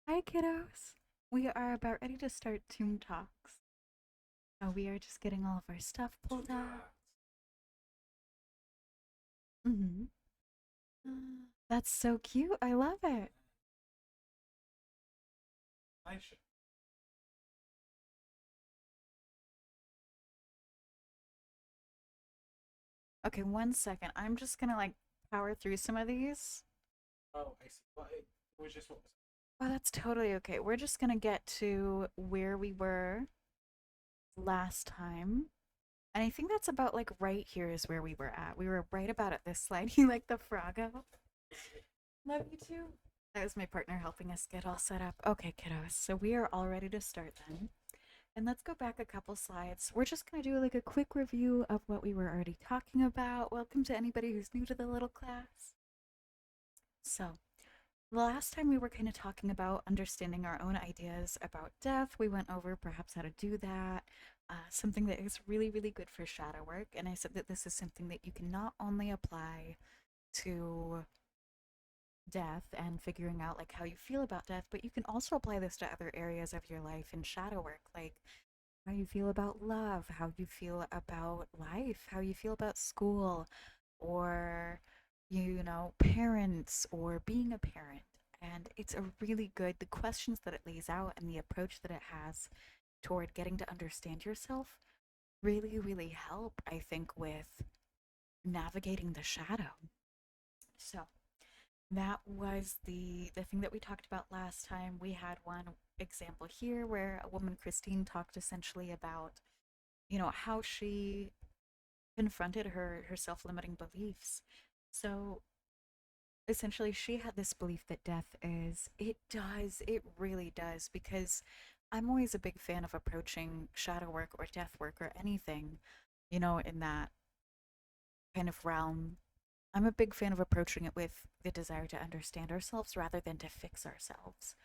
Hi, kiddos. We are about ready to start Tomb Talks. We are just getting all of our stuff pulled out. Mm-hmm. That's so cute. I love it. Okay, one second. I'm just gonna like power through some of these. Oh, that's totally okay. We're just gonna get to where we were last time. And I think that's about like right here is where we were at. We were right about at this slide. You like the Froggo? Love you too. That was my partner helping us get all set up. Okay, kiddos. So we are all ready to start then. And let's go back a couple slides. We're just going to do like a quick review of what we were already talking about. Welcome to anybody who's new to the little class. So, the last time we were kind of talking about understanding our own ideas about death. We went over perhaps how to do that, something that is really, really good for shadow work. And I said that this is something that you can not only apply to death and figuring out like how you feel about death, but you can also apply this to other areas of your life in shadow work, like how you feel about love, how you feel about life, how you feel about school, or, parents, or being a parent. And it's a really good, the questions that it lays out and the approach that it has toward getting to understand yourself really, really help, I think, with navigating the shadow. So, that was the thing that we talked about last time. We had one example here where a woman, Christine, talked essentially about, how she confronted her self-limiting beliefs. So essentially she had this belief that death is it really does, because I'm always a big fan of approaching shadow work or death work or anything, in that kind of realm. I'm a big fan of approaching it with the desire to understand ourselves rather than to fix ourselves.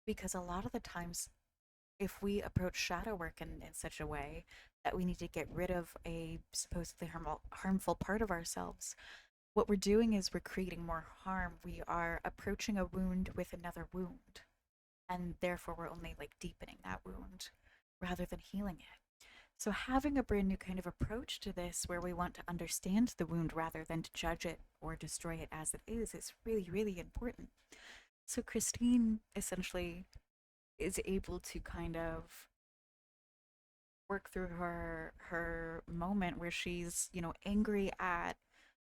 Because a lot of the times, if we approach shadow work in such a way that we need to get rid of a supposedly harmful part of ourselves, what we're doing is we're creating more harm. We are approaching a wound with another wound. And therefore, we're only like deepening that wound rather than healing it. So, having a brand new kind of approach to this where we want to understand the wound rather than to judge it or destroy it as it is really, really important. So, Christine essentially is able to kind of work through her moment where she's, angry at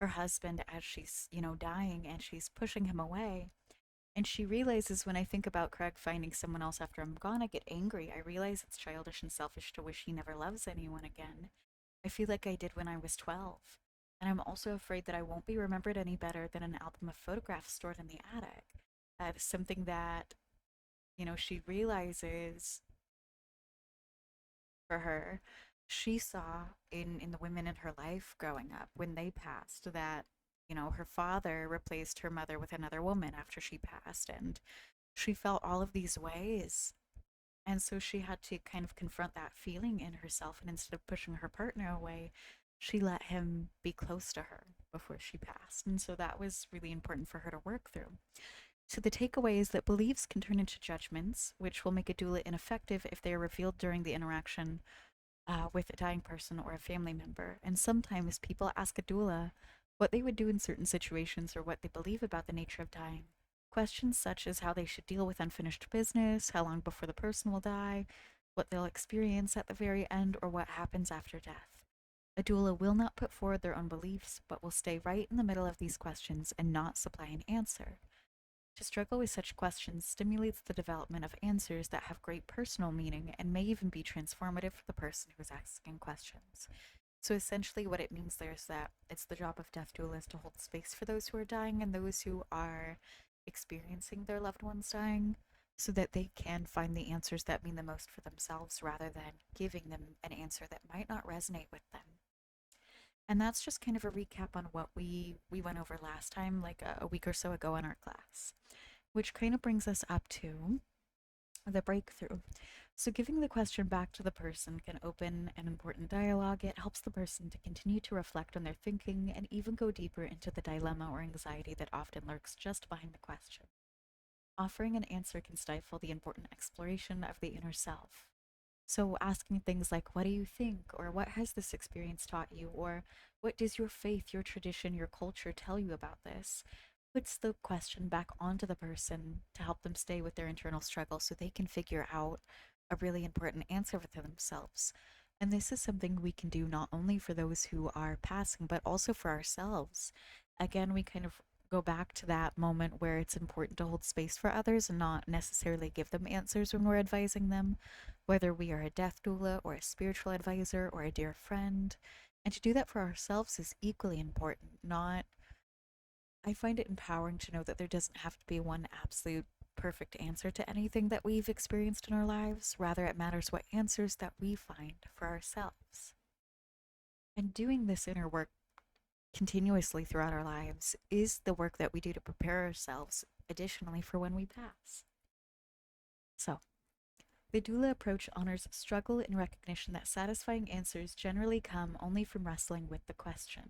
her husband as she's, dying, and she's pushing him away. And she realizes, when I think about Craig finding someone else after I'm gone, I get angry. I realize it's childish and selfish to wish he never loves anyone again. I feel like I did when I was 12. And I'm also afraid that I won't be remembered any better than an album of photographs stored in the attic. That is something that, she realizes for her. She saw in the women in her life growing up when they passed that, her father replaced her mother with another woman after she passed, and she felt all of these ways. And so she had to kind of confront that feeling in herself. And instead of pushing her partner away, she let him be close to her before she passed. And so that was really important for her to work through. So the takeaway is that beliefs can turn into judgments, which will make a doula ineffective if they are revealed during the interaction with a dying person or a family member. And sometimes people ask a doula what they would do in certain situations or what they believe about the nature of dying. Questions such as how they should deal with unfinished business, how long before the person will die, what they'll experience at the very end, or what happens after death. A doula will not put forward their own beliefs, but will stay right in the middle of these questions and not supply an answer. To struggle with such questions stimulates the development of answers that have great personal meaning and may even be transformative for the person who is asking questions. So essentially, what it means there is that it's the job of death doulas to hold space for those who are dying and those who are experiencing their loved ones dying, so that they can find the answers that mean the most for themselves rather than giving them an answer that might not resonate with them. And that's just kind of a recap on what we went over last time, like a week or so ago in our class, which kind of brings us up to the breakthrough. So, giving the question back to the person can open an important dialogue. It helps the person to continue to reflect on their thinking and even go deeper into the dilemma or anxiety that often lurks just behind the question. Offering an answer can stifle the important exploration of the inner self. So, asking things like, what do you think? Or what has this experience taught you? Or what does your faith, your tradition, your culture tell you about this? Puts the question back onto the person to help them stay with their internal struggle so they can figure out a really important answer for themselves. And this is something we can do not only for those who are passing, but also for ourselves. Again, we kind of go back to that moment where it's important to hold space for others and not necessarily give them answers when we're advising them, whether we are a death doula or a spiritual advisor or a dear friend. And to do that for ourselves is equally important. Not, I find it empowering to know that there doesn't have to be one absolute perfect answer to anything that we've experienced in our lives. Rather, it matters what answers that we find for ourselves. And doing this inner work continuously throughout our lives is the work that we do to prepare ourselves additionally for when we pass. So, the doula approach honors struggle in recognition that satisfying answers generally come only from wrestling with the question.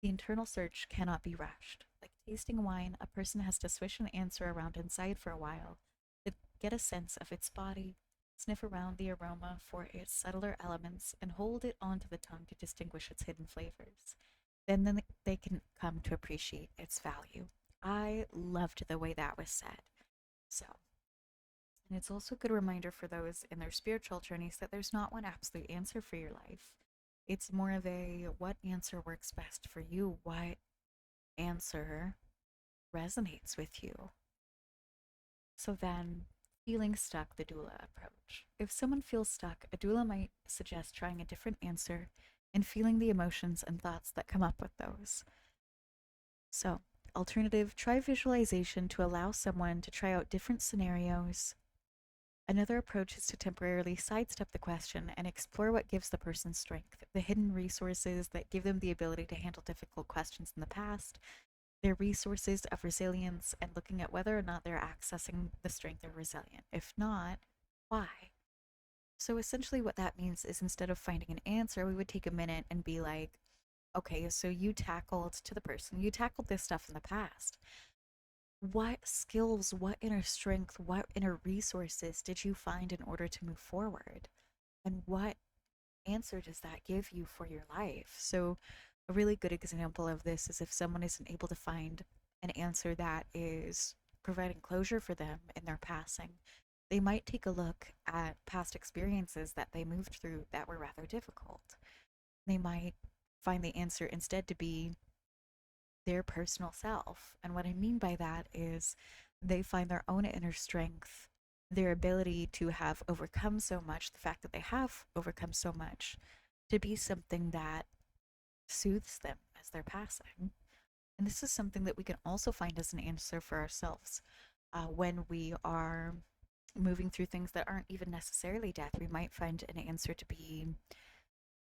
The internal search cannot be rushed. Like tasting wine, a person has to swish an answer around inside for a while to get a sense of its body, sniff around the aroma for its subtler elements, and hold it onto the tongue to distinguish its hidden flavors. Then they can come to appreciate its value. I loved the way that was said. So, and it's also a good reminder for those in their spiritual journeys that there's not one absolute answer for your life. It's more of a what answer works best for you, what answer resonates with you. So then, feeling stuck, the doula approach. If someone feels stuck, a doula might suggest trying a different answer and feeling the emotions and thoughts that come up with those. So, alternative, try visualization to allow someone to try out different scenarios. Another approach is to temporarily sidestep the question and explore what gives the person strength, the hidden resources that give them the ability to handle difficult questions in the past, their resources of resilience, and looking at whether or not they're accessing the strength or resilient. If not, why? So essentially, what that means is instead of finding an answer, we would take a minute and be like, okay, so you tackled this stuff in the past. What skills, what inner strength, what inner resources did you find in order to move forward? And what answer does that give you for your life? So, a really good example of this is if someone isn't able to find an answer that is providing closure for them in their passing, they might take a look at past experiences that they moved through that were rather difficult. They might find the answer instead to be their personal self. And what I mean by that is they find their own inner strength, their ability to have overcome so much, the fact that they have overcome so much, to be something that soothes them as they're passing. And this is something that we can also find as an answer for ourselves when we are moving through things that aren't even necessarily death. We might find an answer to be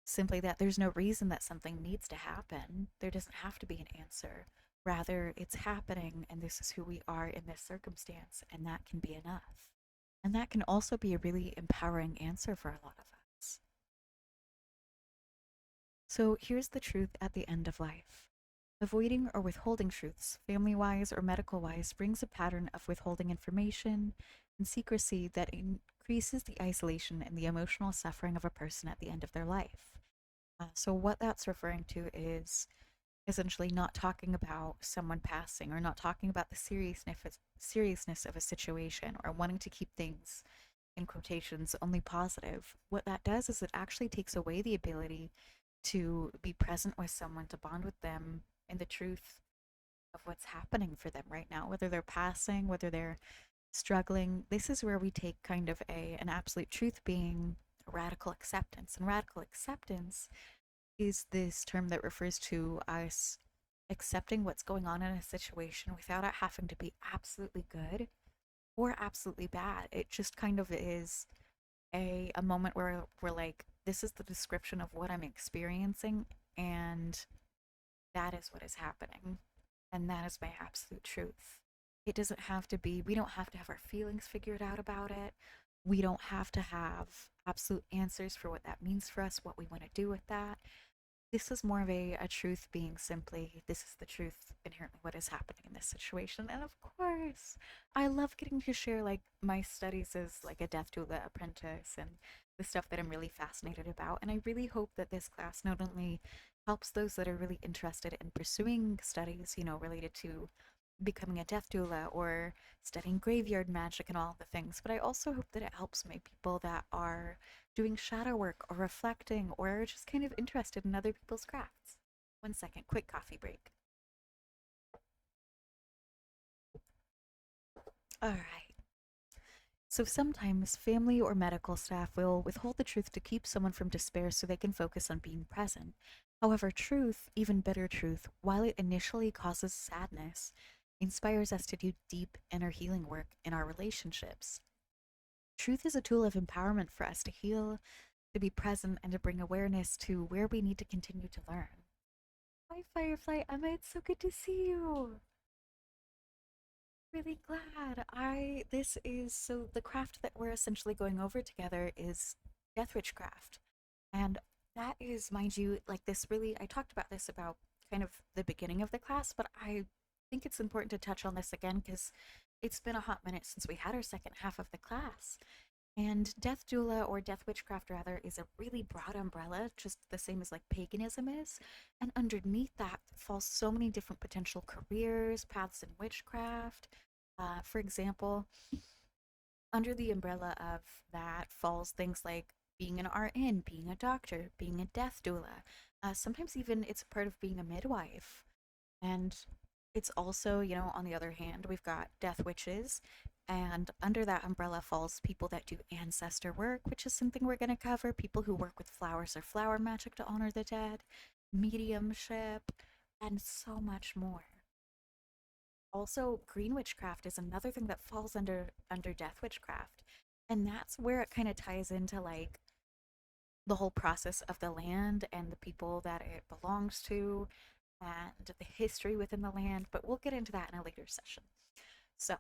simply that there's no reason that something needs to happen. There doesn't have to be an answer. Rather, it's happening, and this is who we are in this circumstance, and that can be enough. And that can also be a really empowering answer for a lot of us. So here's the truth at the end of life. Avoiding or withholding truths, family wise or medical wise, brings a pattern of withholding information and secrecy that increases the isolation and the emotional suffering of a person at the end of their life. So, what that's referring to is essentially not talking about someone passing or not talking about the seriousness of a situation or wanting to keep things in quotations only positive. What that does is it actually takes away the ability to be present with someone, to bond with them in the truth of what's happening for them right now, whether they're passing, whether they're struggling. This is where we take kind of an absolute truth being radical acceptance. And radical acceptance is this term that refers to us accepting what's going on in a situation without it having to be absolutely good or absolutely bad. It just kind of is a moment where we're like, this is the description of what I'm experiencing, and that is what is happening. And that is my absolute truth. It doesn't have to be, we don't have to have our feelings figured out about it. We don't have to have absolute answers for what that means for us, what we want to do with that. This is more of a truth being simply, this is the truth inherently what is happening in this situation. And of course, I love getting to share like my studies as like a death doula apprentice and the stuff that I'm really fascinated about. And I really hope that this class not only helps those that are really interested in pursuing studies, related to becoming a death doula or studying graveyard magic and all the things. But I also hope that it helps maybe people that are doing shadow work or reflecting or just kind of interested in other people's crafts. 1 second, quick coffee break. All right. So sometimes family or medical staff will withhold the truth to keep someone from despair so they can focus on being present. However, truth, even bitter truth, while it initially causes sadness, inspires us to do deep inner healing work in our relationships. Truth is a tool of empowerment for us to heal, to be present, and to bring awareness to where we need to continue to learn. Hi, Firefly Emma, it's so good to see you. Really glad. This is so the craft that we're essentially going over together is Death Witchcraft. And that is, mind you, like this really, I talked about this about kind of the beginning of the class, but I think it's important to touch on this again because it's been a hot minute since we had our second half of the class. And Death Doula, or Death Witchcraft rather, is a really broad umbrella, just the same as like paganism is. And underneath that falls so many different potential careers, paths in witchcraft. For example, under the umbrella of that falls things like being an RN, being a doctor, being a death doula. Sometimes even it's a part of being a midwife. And it's also, on the other hand, we've got death witches. And under that umbrella falls people that do ancestor work, which is something we're going to cover, people who work with flowers or flower magic to honor the dead, mediumship, and so much more. Also, green witchcraft is another thing that falls under death witchcraft. And that's where it kind of ties into like the whole process of the land and the people that it belongs to and the history within the land, but we'll get into that in a later session. So,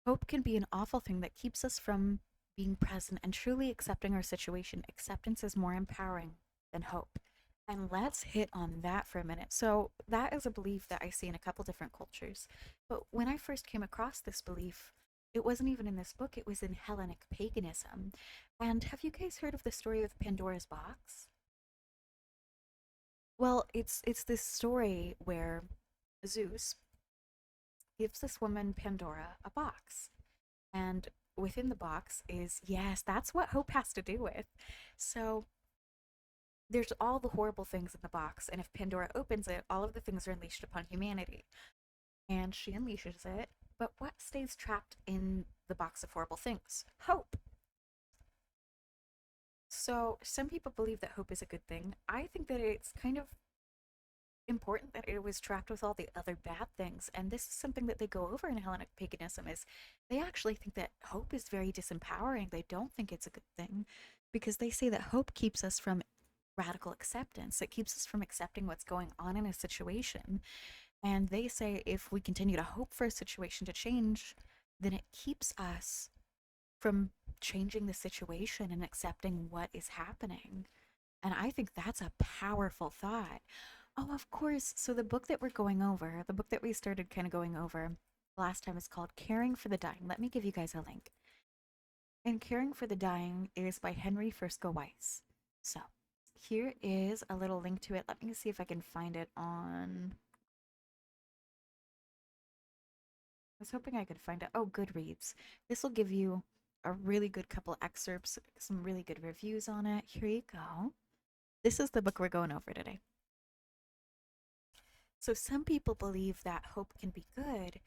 hope can be an awful thing that keeps us from being present and truly accepting our situation. Acceptance is more empowering than hope. And let's hit on that for a minute. So, that is a belief that I see in a couple different cultures. But when I first came across this belief, it wasn't even in this book, it was in Hellenic paganism. And have you guys heard of the story of Pandora's box? Well, it's this story where Zeus gives this woman Pandora a box. And within the box is, yes, that's what hope has to do with. So there's all the horrible things in the box, and if Pandora opens it, all of the things are unleashed upon humanity. And she unleashes it, but what stays trapped in the box of horrible things? Hope. So some people believe that hope is a good thing. I think that it's kind of important that it was trapped with all the other bad things. And this is something that they go over in Hellenic paganism is they actually think that hope is very disempowering. They don't think it's a good thing because they say that hope keeps us from radical acceptance. It keeps us from accepting what's going on in a situation. And they say if we continue to hope for a situation to change, then it keeps us from changing the situation and accepting what is happening. And I think that's a powerful thought. Oh, of course. So the book that we're going over, the book that we started kind of going over last time is called Caring for the Dying. Let me give you guys a link. And Caring for the Dying is by Henry Frisco Weiss. So here is a little link to it. Let me see if I can find it on. I was hoping I could find it. Oh, Goodreads. This will give you a really good couple excerpts, some really good reviews on it. Here you go. This is the book we're going over today. So some people believe that hope can be good,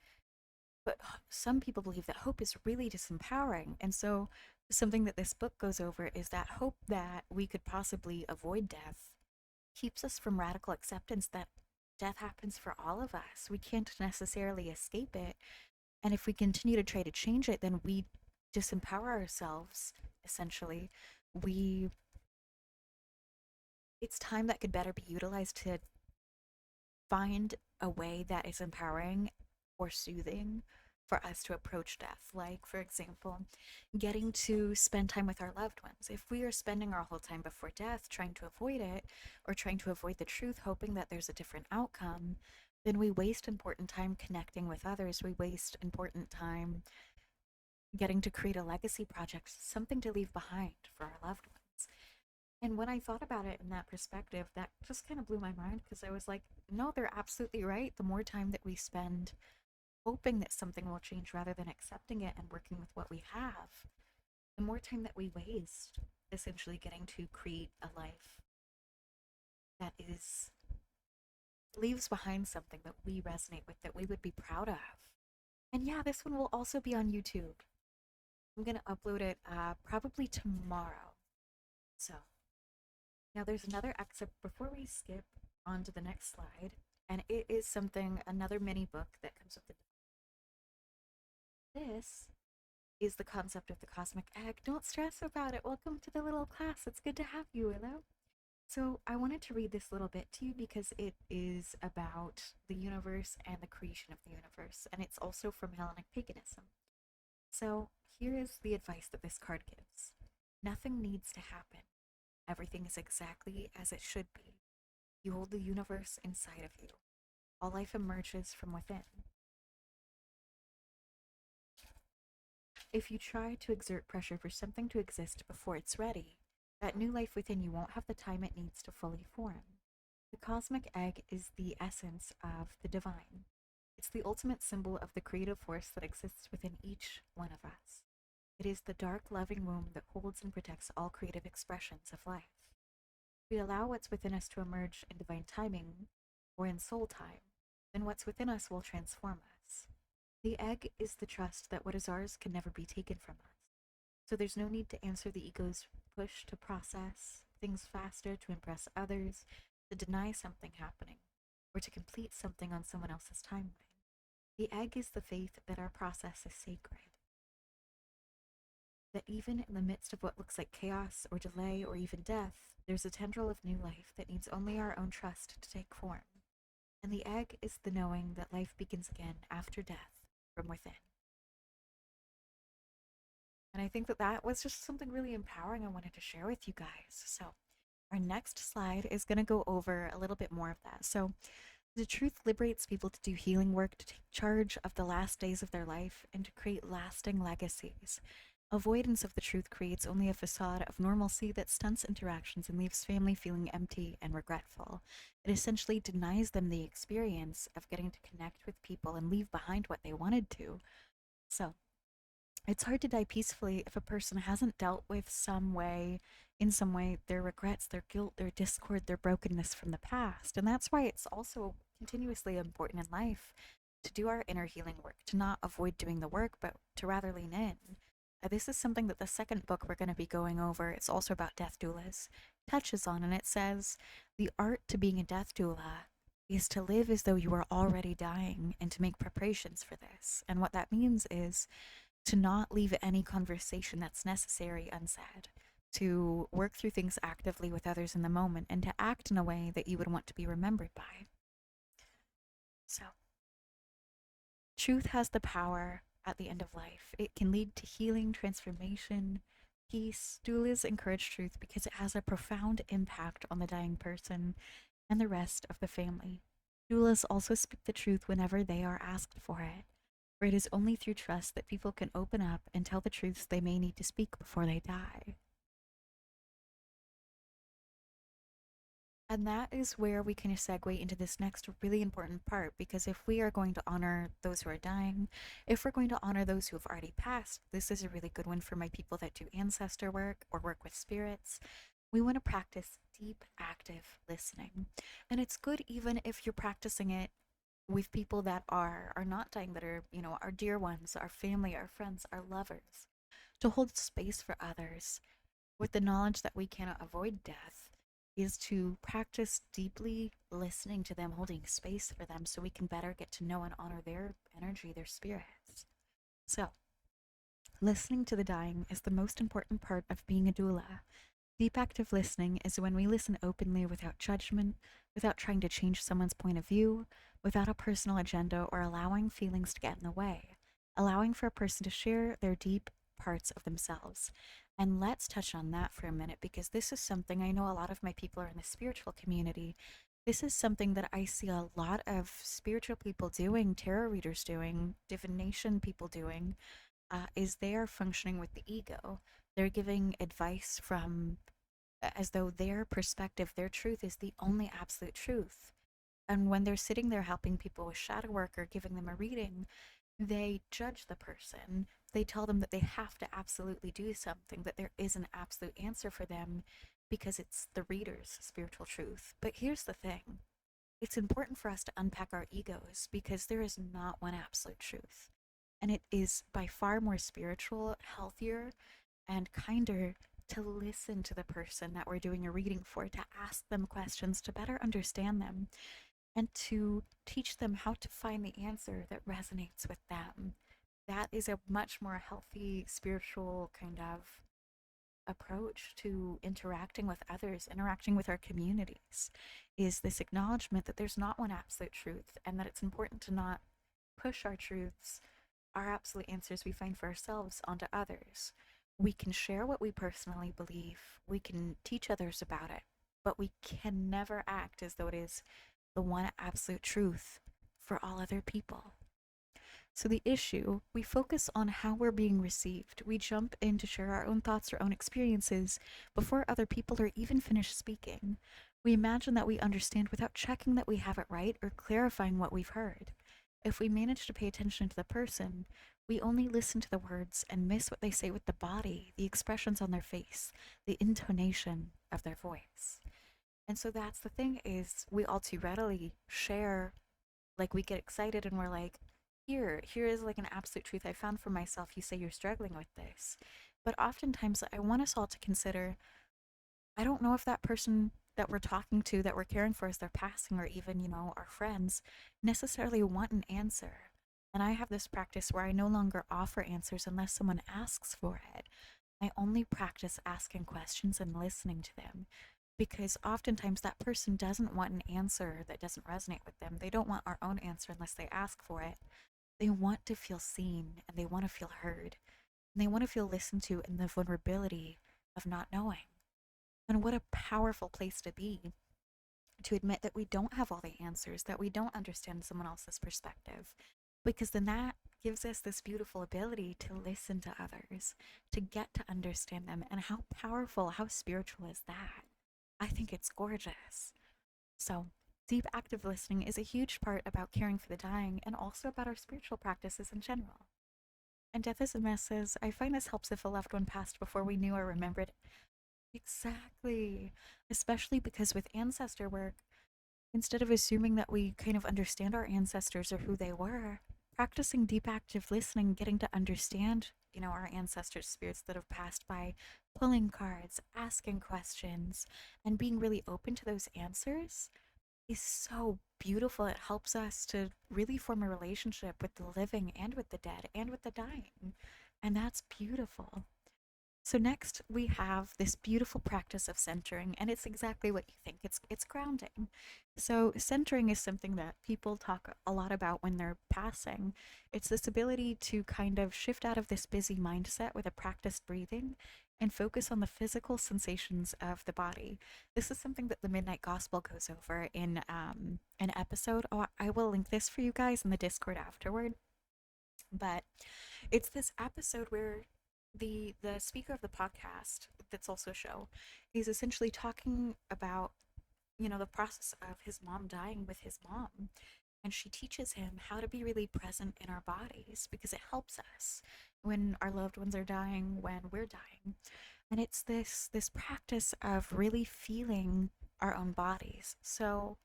but some people believe that hope is really disempowering. And so something that this book goes over is that hope that we could possibly avoid death keeps us from radical acceptance that death happens for all of us. We can't necessarily escape it. And if we continue to try to change it, then we disempower ourselves, essentially. We It's time that could better be utilized to find a way that is empowering or soothing for us to approach death. Like, for example, getting to spend time with our loved ones. If we are spending our whole time before death trying to avoid it or trying to avoid the truth, hoping that there's a different outcome, then we waste important time connecting with others. We waste important time getting to create a legacy project, something to leave behind for our loved ones. And when I thought about it in that perspective, that just kind of blew my mind because I was like, no, they're absolutely right. The more time that we spend hoping that something will change rather than accepting it and working with what we have, the more time that we waste essentially getting to create a life that is leaves behind something that we resonate with, that we would be proud of. And yeah, this one will also be on YouTube. I'm going to upload it probably tomorrow. So now there's another excerpt before we skip on to the next slide. And it is something, another mini book that comes with this is the concept of the cosmic egg. Don't stress about it. Welcome to the little class. It's good to have you, Willow. So I wanted to read this little bit to you because it is about the universe and the creation of the universe. And it's also from Hellenic paganism. So here is the advice that this card gives. Nothing needs to happen. Everything is exactly as it should be. You hold the universe inside of you. All life emerges from within. If you try to exert pressure for something to exist before it's ready, that new life within you won't have the time it needs to fully form. The cosmic egg is the essence of the divine. It's the ultimate symbol of the creative force that exists within each one of us. It is the dark, loving womb that holds and protects all creative expressions of life. If we allow what's within us to emerge in divine timing or in soul time, then what's within us will transform us. The egg is the trust that what is ours can never be taken from us. So there's no need to answer the ego's push to process things faster, to impress others, to deny something happening, or to complete something on someone else's timeline. The egg is the faith that our process is sacred. That even in the midst of what looks like chaos or delay or even death, there's a tendril of new life that needs only our own trust to take form. And the egg is the knowing that life begins again after death from within. And I think that that was just something really empowering I wanted to share with you guys. So, our next slide is going to go over a little bit more of that. So, the truth liberates people to do healing work, to take charge of the last days of their life, and to create lasting legacies. Avoidance of the truth creates only a facade of normalcy that stunts interactions and leaves family feeling empty and regretful. It essentially denies them the experience of getting to connect with people and leave behind what they wanted to. So, it's hard to die peacefully if a person hasn't dealt with in some way, their regrets, their guilt, their discord, their brokenness from the past. And that's why it's also continuously important in life to do our inner healing work, to not avoid doing the work, but to rather lean in. This is something that the second book we're going to be going over, it's also about death doulas, touches on, and it says the art to being a death doula is to live as though you are already dying and to make preparations for this. And what that means is to not leave any conversation that's necessary unsaid, to work through things actively with others in the moment, and to act in a way that you would want to be remembered by. So, truth has the power at the end of life. It can lead to healing, transformation, peace. Doulas encourage truth because it has a profound impact on the dying person and the rest of the family. Doulas also speak the truth whenever they are asked for it, for it is only through trust that people can open up and tell the truths they may need to speak before they die. And that is where we kind of segue into this next really important part, because if we are going to honor those who are dying, if we're going to honor those who have already passed, this is a really good one for my people that do ancestor work or work with spirits. We want to practice deep, active listening. And it's good even if you're practicing it with people that are not dying, that are, our dear ones, our family, our friends, our lovers, to hold space for others with the knowledge that we cannot avoid death, is to practice deeply listening to them, holding space for them so we can better get to know and honor their energy, their spirits. So, listening to the dying is the most important part of being a doula. Deep active listening is when we listen openly without judgment, without trying to change someone's point of view, without a personal agenda or allowing feelings to get in the way. allowing for a person to share their deep parts of themselves. And let's touch on that for a minute because this is something I know a lot of my people are in the spiritual community. This is something that I see a lot of spiritual people doing, tarot readers doing, divination people doing, is they are functioning with the ego. They're giving advice from as though their perspective, their truth is the only absolute truth. And when they're sitting there helping people with shadow work or giving them a reading, they judge the person. They tell them that they have to absolutely do something, that there is an absolute answer for them because it's the reader's spiritual truth. But here's the thing, it's important for us to unpack our egos because there is not one absolute truth. And it is by far more spiritual, healthier, and kinder to listen to the person that we're doing a reading for, to ask them questions, to better understand them, and to teach them how to find the answer that resonates with them. That is a much more healthy, spiritual kind of approach to interacting with others, interacting with our communities, is this acknowledgement that there's not one absolute truth and that it's important to not push our truths, our absolute answers we find for ourselves, onto others. We can share what we personally believe, we can teach others about it, but we can never act as though it is the one absolute truth for all other people. So, the issue, we focus on how we're being received. We jump in to share our own thoughts, our own experiences before other people are even finished speaking. We imagine that we understand without checking that we have it right or clarifying what we've heard. If we manage to pay attention to the person, we only listen to the words and miss what they say with the body, the expressions on their face, the intonation of their voice. And so that's the thing, is we all too readily share, like we get excited and we're like, here is like an absolute truth I found for myself. You say you're struggling with this. But oftentimes I want us all to consider, I don't know if that person that we're talking to, that we're caring for as they're passing, or even, our friends, necessarily want an answer. And I have this practice where I no longer offer answers unless someone asks for it. I only practice asking questions and listening to them because oftentimes that person doesn't want an answer that doesn't resonate with them. They don't want our own answer unless they ask for it. They want to feel seen and they want to feel heard. And they want to feel listened to in the vulnerability of not knowing. And what a powerful place to be, to admit that we don't have all the answers, that we don't understand someone else's perspective. Because then that gives us this beautiful ability to listen to others, to get to understand them. And how powerful, how spiritual is that? I think it's gorgeous. So, deep active listening is a huge part about caring for the dying and also about our spiritual practices in general. And Death is a Mess says, I find this helps if a loved one passed before we knew or remembered. Exactly. Especially because with ancestor work, instead of assuming that we kind of understand our ancestors or who they were, practicing deep active listening, getting to understand, our ancestors' spirits that have passed by, pulling cards, asking questions, and being really open to those answers is so beautiful. It helps us to really form a relationship with the living and with the dead and with the dying. And that's beautiful. So next we have this beautiful practice of centering, and it's exactly what you think. It's grounding. So centering is something that people talk a lot about when they're passing. It's this ability to kind of shift out of this busy mindset with a practiced breathing and focus on the physical sensations of the body. This is something that the Midnight Gospel goes over in an episode. Oh, I will link this for you guys in the Discord afterward. But it's this episode where the speaker of the podcast, that's also a show, is essentially talking about, the process of his mom dying with his mom, and she teaches him how to be really present in our bodies because it helps us when our loved ones are dying, when we're dying. And it's this practice of really feeling our own bodies. So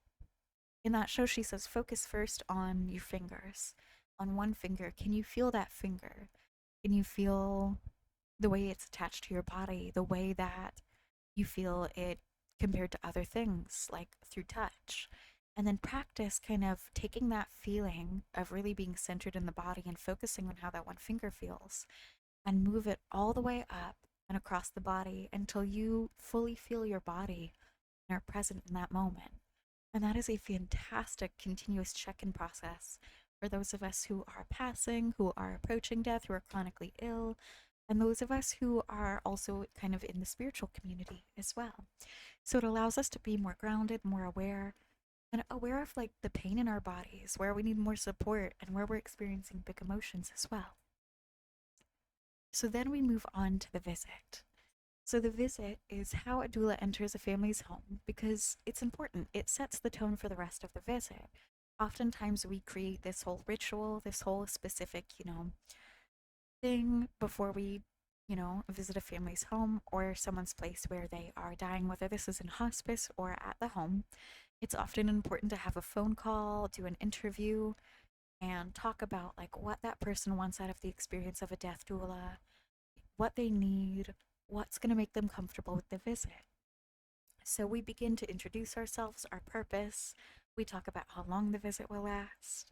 in that show, she says, focus first on your fingers. On one finger, can you feel that finger? Can you feel the way it's attached to your body, the way that you feel it compared to other things, like through touch? And then practice kind of taking that feeling of really being centered in the body and focusing on how that one finger feels and move it all the way up and across the body until you fully feel your body and are present in that moment. And that is a fantastic continuous check in process for those of us who are passing, who are approaching death, who are chronically ill, and those of us who are also kind of in the spiritual community as well. So it allows us to be more grounded, more aware, and aware of like the pain in our bodies, where we need more support and where we're experiencing big emotions as well. So then we move on to the visit. So the visit is how a doula enters a family's home because it's important. It sets the tone for the rest of the visit. Oftentimes we create this whole ritual, this whole specific, thing before we, visit a family's home or someone's place where they are dying, whether this is in hospice or at the home. It's often important to have a phone call, do an interview, and talk about like what that person wants out of the experience of a death doula, what they need, what's going to make them comfortable with the visit. So we begin to introduce ourselves, our purpose. We talk about how long the visit will last.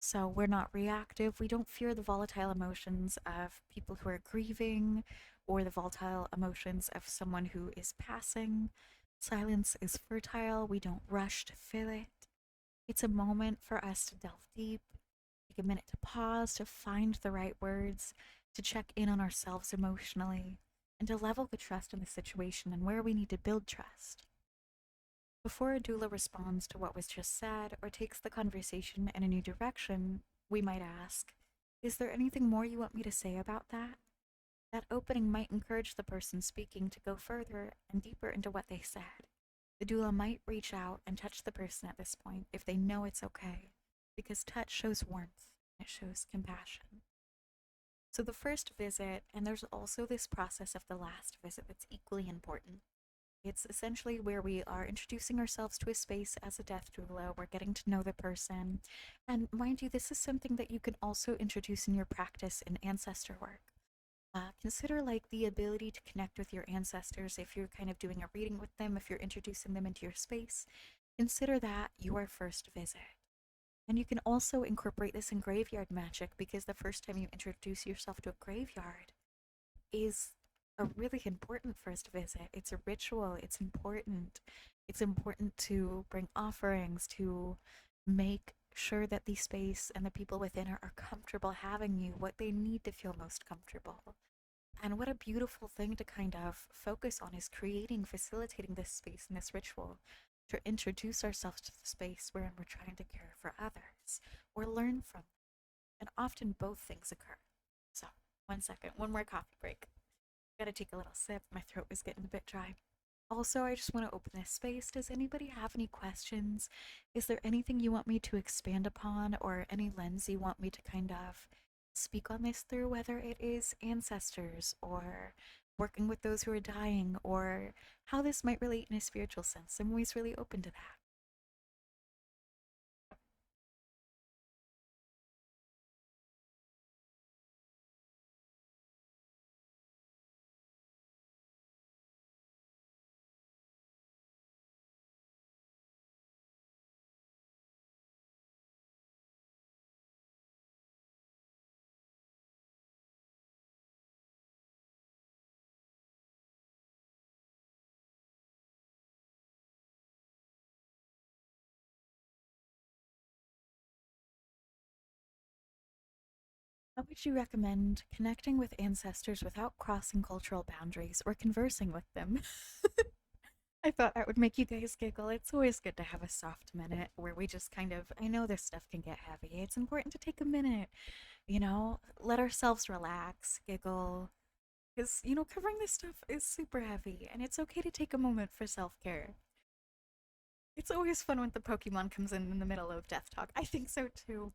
So we're not reactive. We don't fear the volatile emotions of people who are grieving or the volatile emotions of someone who is passing. Silence is fertile. We don't rush to fill it. It's a moment for us to delve deep, take a minute to pause, to find the right words, to check in on ourselves emotionally, and to level the trust in the situation and where we need to build trust. Before a doula responds to what was just said or takes the conversation in a new direction, we might ask, is there anything more you want me to say about that? That opening might encourage the person speaking to go further and deeper into what they said. The doula might reach out and touch the person at this point if they know it's okay, because touch shows warmth, it shows compassion. So the first visit, and there's also this process of the last visit that's equally important. It's essentially where we are introducing ourselves to a space as a death doula. We're getting to know the person. And mind you, this is something that you can also introduce in your practice in ancestor work. Consider like the ability to connect with your ancestors if you're kind of doing a reading with them, if you're introducing them into your space. Consider that your first visit. And you can also incorporate this in graveyard magic because the first time you introduce yourself to a graveyard is a really important first visit. It's a ritual, it's important. It's important to bring offerings, to make sure that the space and the people within it are comfortable having you, what they need to feel most comfortable. And what a beautiful thing to kind of focus on is creating, facilitating this space and this ritual to introduce ourselves to the space where we're trying to care for others or learn from them. And often both things occur. So, 1 second, one more coffee break. Gotta take a little sip. My throat was getting a bit dry. Also, I just want to open this space. Does anybody have any questions? Is there anything you want me to expand upon or any lens you want me to kind of speak on this through, whether it is ancestors or working with those who are dying or how this might relate in a spiritual sense? I'm always really open to that. How would you recommend connecting with ancestors without crossing cultural boundaries or conversing with them? I thought that would make you guys giggle. It's always good to have a soft minute where we just kind of, I know this stuff can get heavy. It's important to take a minute, let ourselves relax, giggle. Because, covering this stuff is super heavy and it's okay to take a moment for self care. It's always fun when the Pokemon comes in the middle of Death Talk. I think so too.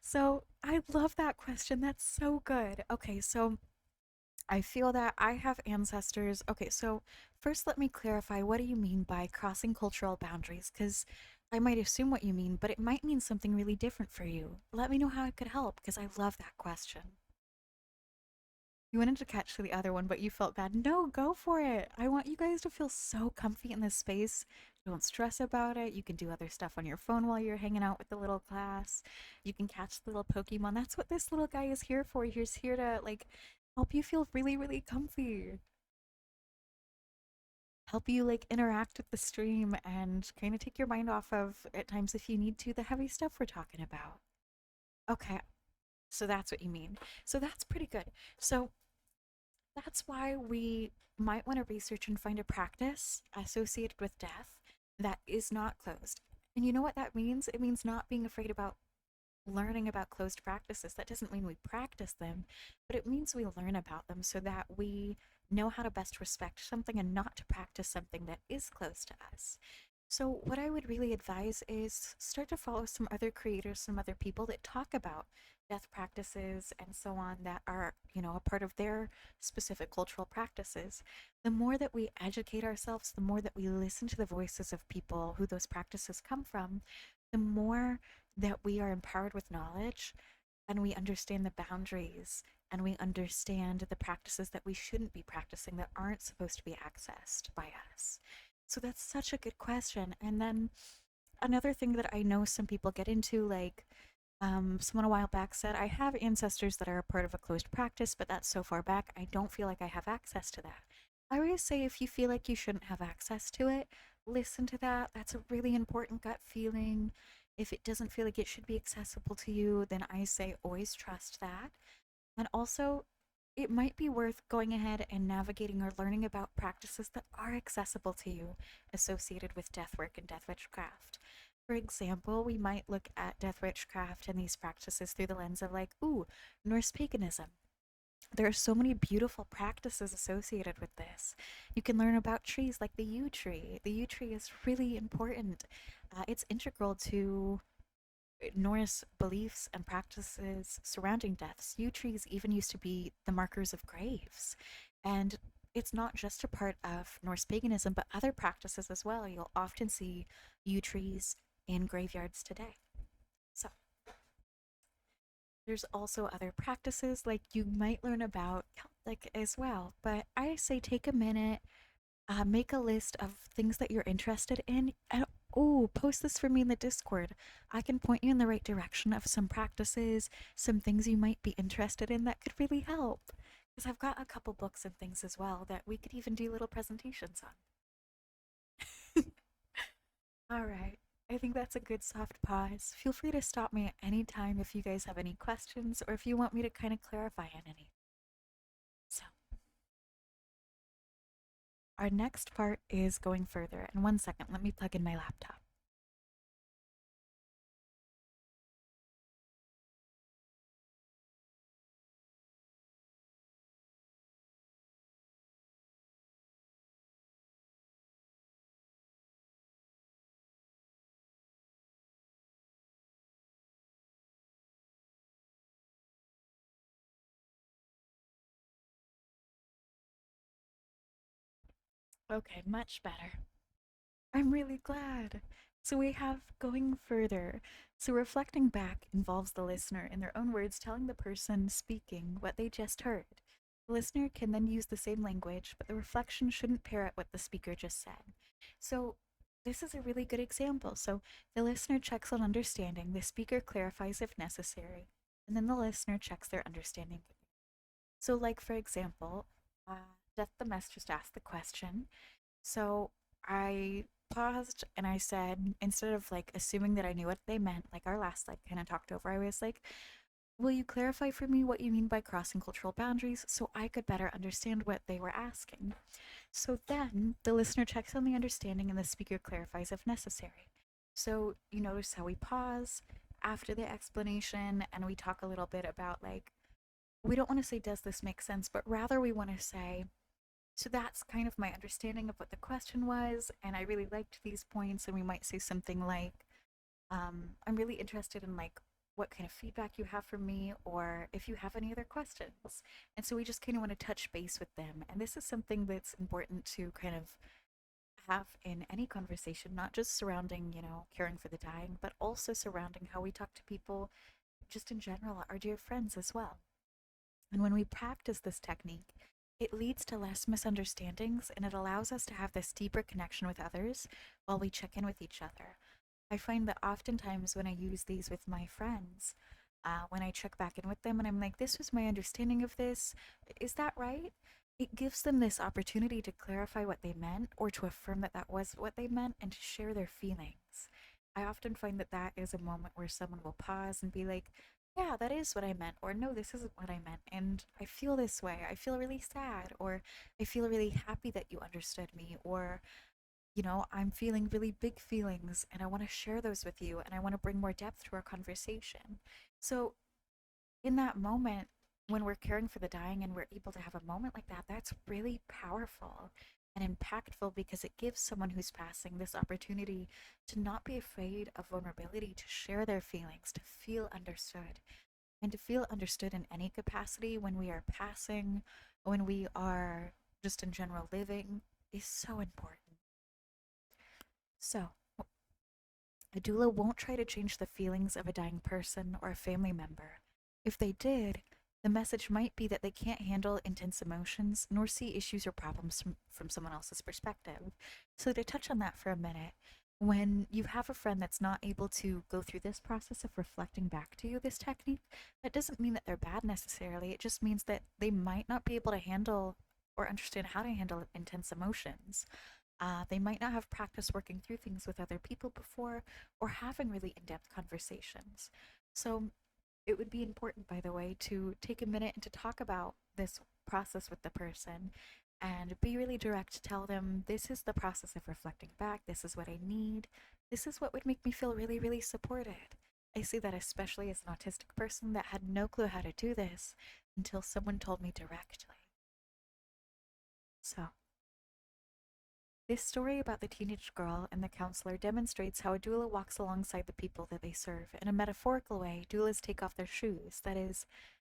So I love that question. That's so good. Okay, so I feel that I have ancestors. Okay, so first let me clarify, what do you mean by crossing cultural boundaries? Because I might assume what you mean, but it might mean something really different for you. Let me know how I could help, because I love that question. You wanted to catch the other one, but you felt bad. No, go for it. I want you guys to feel so comfy in this space. Don't stress about it. You can do other stuff on your phone while you're hanging out with the little class. You can catch the little Pokemon. That's what this little guy is here for. He's here to like help you feel really, really comfy. Help you like interact with the stream and kind of take your mind off of at times if you need to the heavy stuff we're talking about. Okay, so that's what you mean. So that's pretty good. So that's why we might want to research and find a practice associated with death that is not closed. And you know what that means? It means not being afraid about learning about closed practices. That doesn't mean we practice them, but it means we learn about them so that we know how to best respect something and not to practice something that is closed to us. So, what I would really advise is start to follow some other creators, some other people that talk about death practices and so on that are, a part of their specific cultural practices. The more that we educate ourselves, the more that we listen to the voices of people who those practices come from, the more that we are empowered with knowledge and we understand the boundaries and we understand the practices that we shouldn't be practicing that aren't supposed to be accessed by us. So that's such a good question. And then another thing that I know some people get into, like someone a while back said, I have ancestors that are a part of a closed practice, but that's so far back, I don't feel like I have access to that. I always say if you feel like you shouldn't have access to it, listen to that. That's a really important gut feeling. If it doesn't feel like it should be accessible to you, then I say always trust that. And also, it might be worth going ahead and navigating or learning about practices that are accessible to you associated with death work and death witchcraft. For example, we might look at death witchcraft and these practices through the lens of like, ooh, Norse paganism. There are so many beautiful practices associated with this. You can learn about trees like the yew tree. The yew tree is really important. It's integral to Norse beliefs and practices surrounding deaths. Yew trees even used to be the markers of graves. And it's not just a part of Norse paganism, but other practices as well. You'll often see yew trees in graveyards today. So there's also other practices like you might learn about Celtic as well. But I say take a minute, make a list of things that you're interested in. And oh, post this for me in the Discord. I can point you in the right direction of some practices, some things you might be interested in that could really help. Because I've got a couple books and things as well that we could even do little presentations on. All right. I think that's a good soft pause. Feel free to stop me at any time if you guys have any questions or if you want me to kind of clarify on any. So, our next part is going further. And one second, let me plug in my laptop. Okay, much better. I'm really glad. So we have going further. So reflecting back involves the listener in their own words telling the person speaking what they just heard. The listener can then use the same language, but the reflection shouldn't parrot what the speaker just said. So this is a really good example. So the listener checks on understanding, the speaker clarifies if necessary, and then the listener checks their understanding. So, like for example, Death the Mess just asked the question, so I paused and I said, instead of like assuming that I knew what they meant, like our last like kind of talked over, I was like, will you clarify for me what you mean by crossing cultural boundaries so I could better understand what they were asking? So then the listener checks on the understanding and the speaker clarifies if necessary. So you notice how we pause after the explanation and we talk a little bit about like, we don't want to say, does this make sense? But rather we want to say, so that's kind of my understanding of what the question was, and I really liked these points. And we might say something like, "I'm really interested in like what kind of feedback you have for me, or if you have any other questions." And so we just kind of want to touch base with them. And this is something that's important to kind of have in any conversation, not just surrounding, caring for the dying, but also surrounding how we talk to people just in general, our dear friends as well. And when we practice this technique, it leads to less misunderstandings and it allows us to have this deeper connection with others while we check in with each other. I find that oftentimes when I use these with my friends, when I check back in with them and I'm like, this was my understanding of this, is that right? It gives them this opportunity to clarify what they meant or to affirm that that was what they meant and to share their feelings. I often find that that is a moment where someone will pause and be like, yeah, that is what I meant, or no, this isn't what I meant, and I feel this way. I feel really sad, or I feel really happy that you understood me, or, I'm feeling really big feelings and I want to share those with you and I want to bring more depth to our conversation. So, in that moment, when we're caring for the dying and we're able to have a moment like that, that's really powerful and impactful because it gives someone who's passing this opportunity to not be afraid of vulnerability, to share their feelings, to feel understood. And to feel understood in any capacity when we are passing, when we are just in general living, is so important. So, a doula won't try to change the feelings of a dying person or a family member. If they did, the message might be that they can't handle intense emotions nor see issues or problems from someone else's perspective. So, to touch on that for a minute, when you have a friend that's not able to go through this process of reflecting back to you this technique, that doesn't mean that they're bad necessarily. It just means that they might not be able to handle or understand how to handle intense emotions. They might not have practiced working through things with other people before or having really in depth conversations. So, it would be important, by the way, to take a minute and to talk about this process with the person and be really direct to tell them this is the process of reflecting back, this is what I need, this is what would make me feel really, really supported. I see that especially as an autistic person that had no clue how to do this until someone told me directly. So, this story about the teenage girl and the counselor demonstrates how a doula walks alongside the people that they serve. In a metaphorical way, doulas take off their shoes. That is,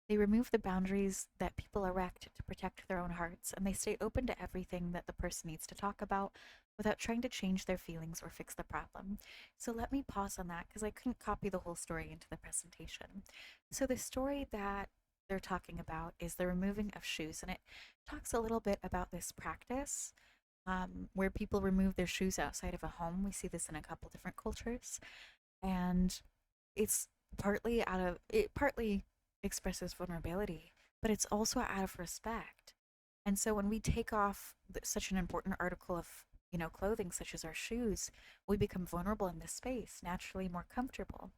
they remove the boundaries that people erect to protect their own hearts, and they stay open to everything that the person needs to talk about without trying to change their feelings or fix the problem. So let me pause on that because I couldn't copy the whole story into the presentation. So the story that they're talking about is the removing of shoes, and it talks a little bit about this practice where people remove their shoes outside of a home. We see this in a couple different cultures, and it's partly expresses vulnerability, but it's also out of respect. And so when we take off such an important article of clothing such as our shoes, we become vulnerable in this space, naturally more comfortable.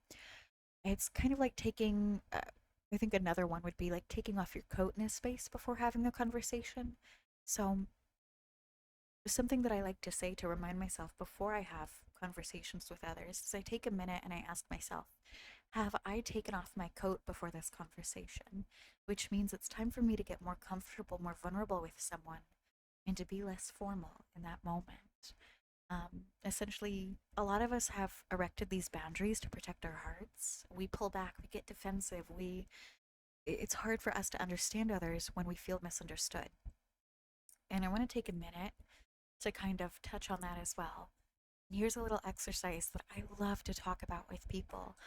It's kind of like taking. I think another one would be like taking off your coat in a space before having a conversation. So something that I like to say to remind myself before I have conversations with others is I take a minute and I ask myself, have I taken off my coat before this conversation? Which means it's time for me to get more comfortable, more vulnerable with someone, and to be less formal in that moment. Essentially, a lot of us have erected these boundaries to protect our hearts. We pull back, we get defensive, it's hard for us to understand others when we feel misunderstood. And I want to take a minute to kind of touch on that as well. Here's a little exercise that I love to talk about with people.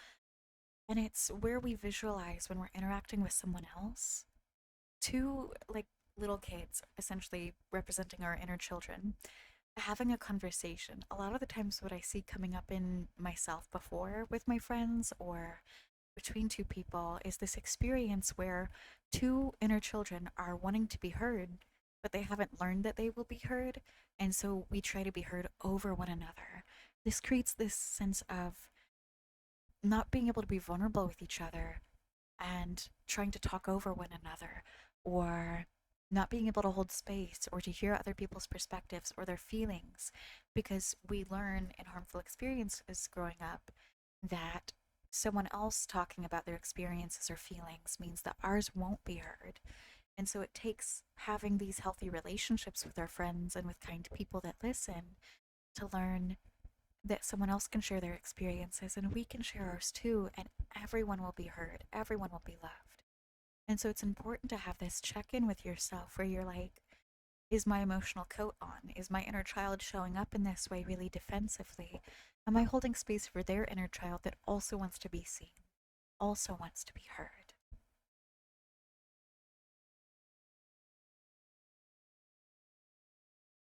And it's where we visualize when we're interacting with someone else. Two, like, little kids, essentially representing our inner children, having a conversation. A lot of the times, what I see coming up in myself before with my friends or between two people is this experience where two inner children are wanting to be heard, but they haven't learned that they will be heard. And so we try to be heard over one another. This creates this sense of not being able to be vulnerable with each other and trying to talk over one another, or not being able to hold space or to hear other people's perspectives or their feelings, because we learn in harmful experiences growing up that someone else talking about their experiences or feelings means that ours won't be heard. And so it takes having these healthy relationships with our friends and with kind people that listen to learn that someone else can share their experiences and we can share ours too, and everyone will be heard, everyone will be loved. And so it's important to have this check in with yourself where you're like, is my emotional coat on? Is my inner child showing up in this way really defensively? Am I holding space for their inner child that also wants to be seen, also wants to be heard?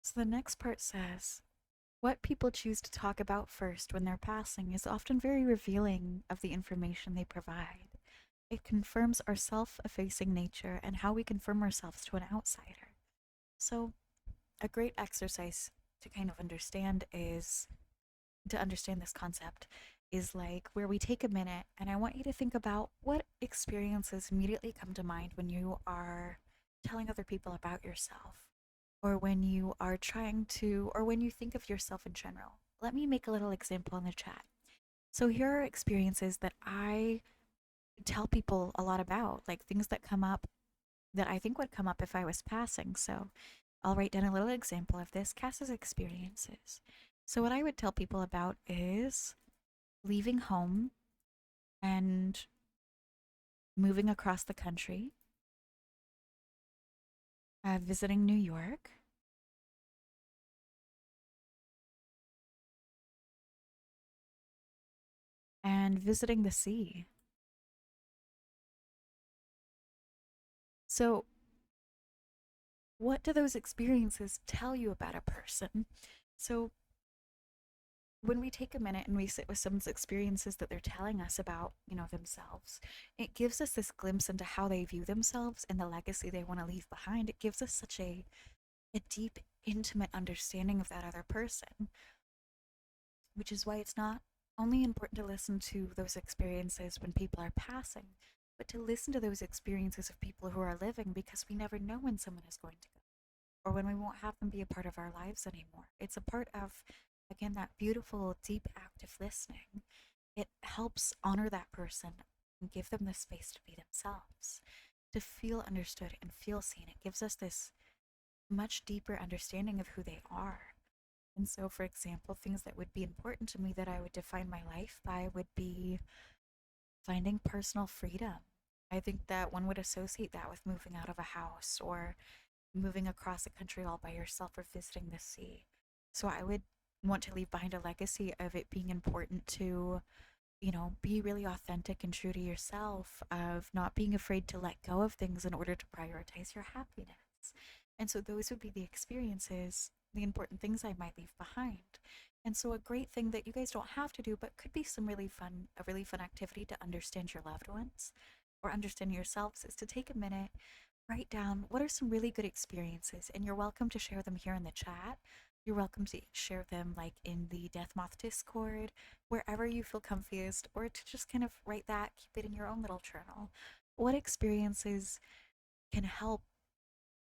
So the next part says, what people choose to talk about first when they're passing is often very revealing of the information they provide. It confirms our self effacing nature and how we confirm ourselves to an outsider. So, a great exercise to kind of understand is to understand this concept is like where we take a minute and I want you to think about what experiences immediately come to mind when you are telling other people about yourself, or when you are trying to, or when you think of yourself in general. Let me make a little example in the chat. So here are experiences that I tell people a lot about, like things that come up that I think would come up if I was passing. So I'll write down a little example of this. Cass's experiences. So what I would tell people about is leaving home and moving across the country, visiting New York, and visiting the sea. So, what do those experiences tell you about a person? So, when we take a minute and we sit with someone's experiences that they're telling us about, themselves, it gives us this glimpse into how they view themselves and the legacy they want to leave behind. It gives us such a deep, intimate understanding of that other person, which is why it's not only important to listen to those experiences when people are passing, but to listen to those experiences of people who are living, because we never know when someone is going to go or when we won't have them be a part of our lives anymore. It's a part of, again, that beautiful, deep, active listening. It helps honor that person and give them the space to be themselves, to feel understood and feel seen. It gives us this much deeper understanding of who they are. And so, for example, things that would be important to me that I would define my life by would be finding personal freedom. I think that one would associate that with moving out of a house or moving across the country all by yourself or visiting the sea. So I would want to leave behind a legacy of it being important to, be really authentic and true to yourself, of not being afraid to let go of things in order to prioritize your happiness. And so those would be the experiences, the important things I might leave behind. And so a great thing that you guys don't have to do, but could be a really fun activity to understand your loved ones or understand yourselves, is to take a minute, write down what are some really good experiences, and you're welcome to share them here in the chat. You're welcome to share them like in the Death Moth Discord, wherever you feel comfiest, or to just kind of write that, keep it in your own little journal. What experiences can help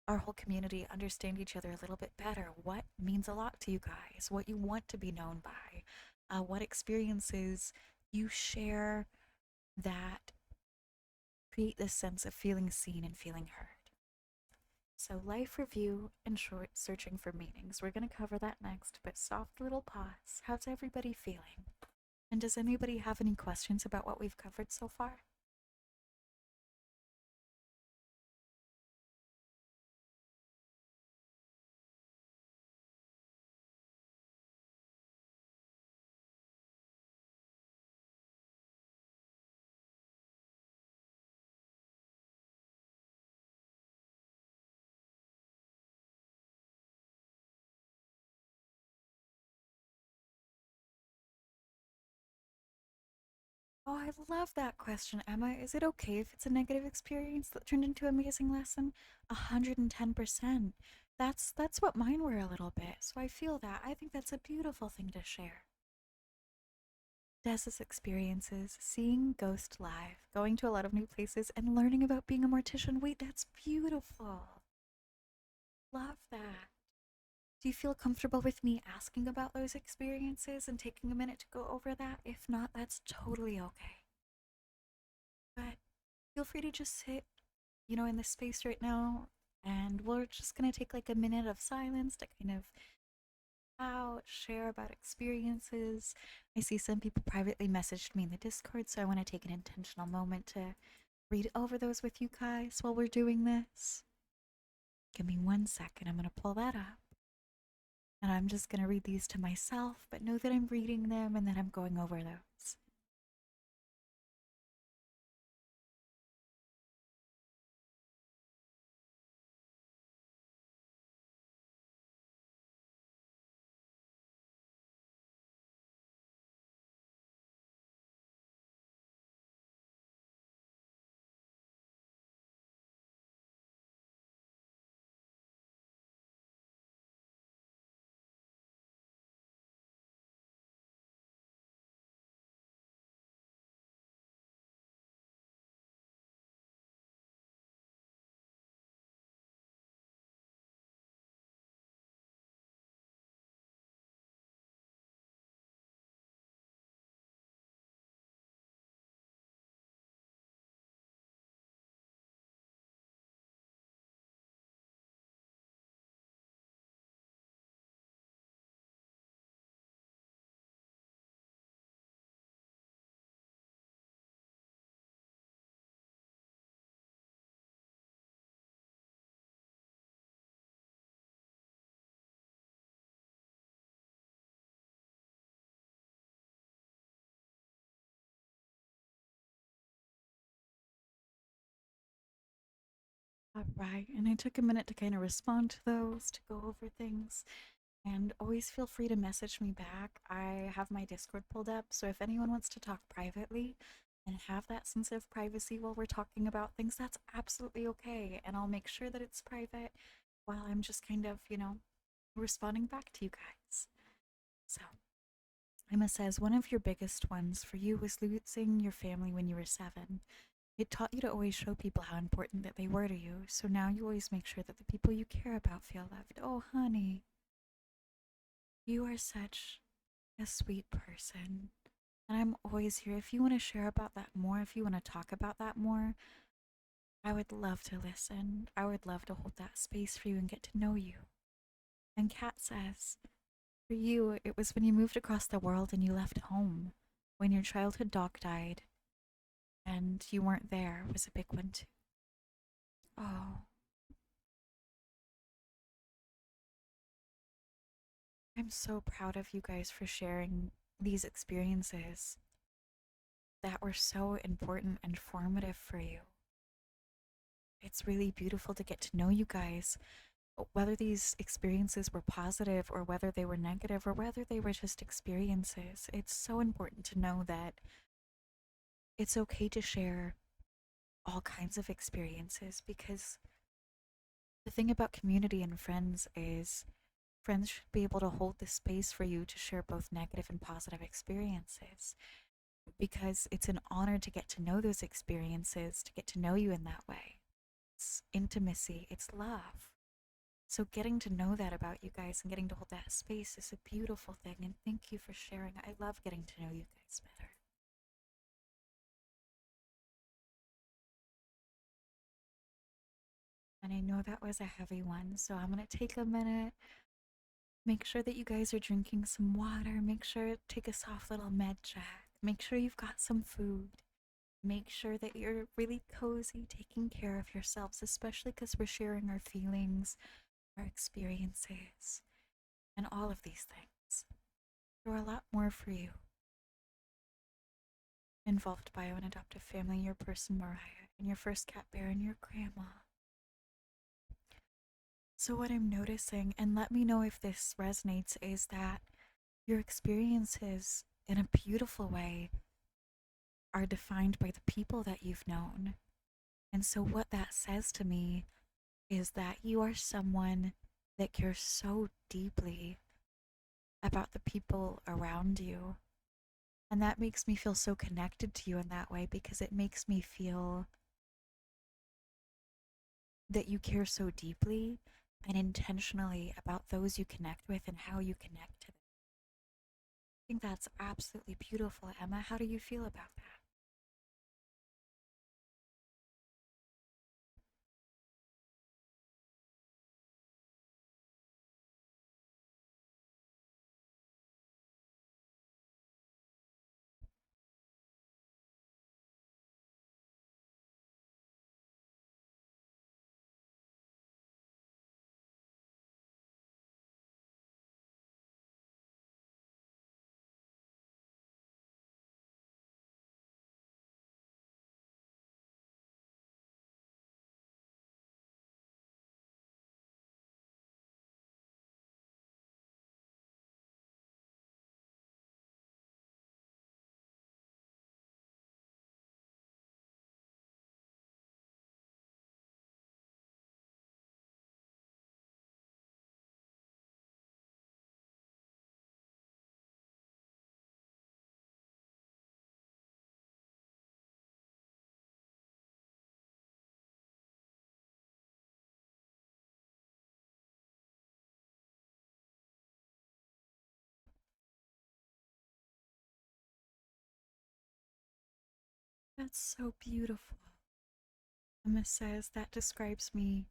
our whole community understand each other a little bit better? What means a lot to you guys? What you want to be known by? What experiences you share that create this sense of feeling seen and feeling heard? So, life review and short searching for meanings. We're going to cover that next, but soft little pause. How's everybody feeling? And does anybody have any questions about what we've covered so far? Oh, I love that question, Emma. Is it okay if it's a negative experience that turned into an amazing lesson? 110%. That's what mine were a little bit. So I feel that. I think that's a beautiful thing to share. Dessa's experiences, seeing Ghost live, going to a lot of new places, and learning about being a mortician. Wait, that's beautiful. Love that. Do you feel comfortable with me asking about those experiences and taking a minute to go over that? If not, that's totally okay. But feel free to just sit, in this space right now, and we're just gonna take like a minute of silence to kind of out, share about experiences. I see some people privately messaged me in the Discord, so I want to take an intentional moment to read over those with you guys while we're doing this. Give me 1 second, I'm gonna pull that up. And I'm just gonna read these to myself, but know that I'm reading them and that I'm going over those. All right, and I took a minute to kind of respond to those, to go over things. And always feel free to message me back. I have my Discord pulled up, so if anyone wants to talk privately and have that sense of privacy while we're talking about things, that's absolutely okay. And I'll make sure that it's private while I'm just kind of, responding back to you guys. So, Emma says, one of your biggest ones for you was losing your family when you were 7. It taught you to always show people how important that they were to you, so now you always make sure that the people you care about feel loved. Oh, honey, you are such a sweet person. And I'm always here. If you want to share about that more, if you want to talk about that more, I would love to listen. I would love to hold that space for you and get to know you. And Kat says, for you, it was when you moved across the world and you left home. When your childhood dog died and you weren't there was a big one too. Oh, I'm so proud of you guys for sharing these experiences that were so important and formative for you. It's really beautiful to get to know you guys, whether these experiences were positive or whether they were negative or whether they were just experiences. It's so important to know that it's okay to share all kinds of experiences because the thing about community and friends is friends should be able to hold the space for you to share both negative and positive experiences because it's an honor to get to know those experiences, to get to know you in that way. It's intimacy, it's love. So getting to know that about you guys and getting to hold that space is a beautiful thing, and thank you for sharing. I love getting to know you guys better. And I know that was a heavy one, so I'm gonna take a minute, make sure that you guys are drinking some water, make sure to take a soft little med check, make sure you've got some food, make sure that you're really cozy, taking care of yourselves, especially because we're sharing our feelings, our experiences, and all of these things. There are a lot more for you involved bio and adoptive family, your person Mariah, and your first cat bear and your grandma. So what I'm noticing, and let me know if this resonates, is that your experiences in a beautiful way are defined by the people that you've known. And so what that says to me is that you are someone that cares so deeply about the people around you. And that makes me feel so connected to you in that way because it makes me feel that you care so deeply and intentionally about those you connect with and how you connect to them. I think that's absolutely beautiful, Emma. How do you feel about that? That's so beautiful. Emma says that describes me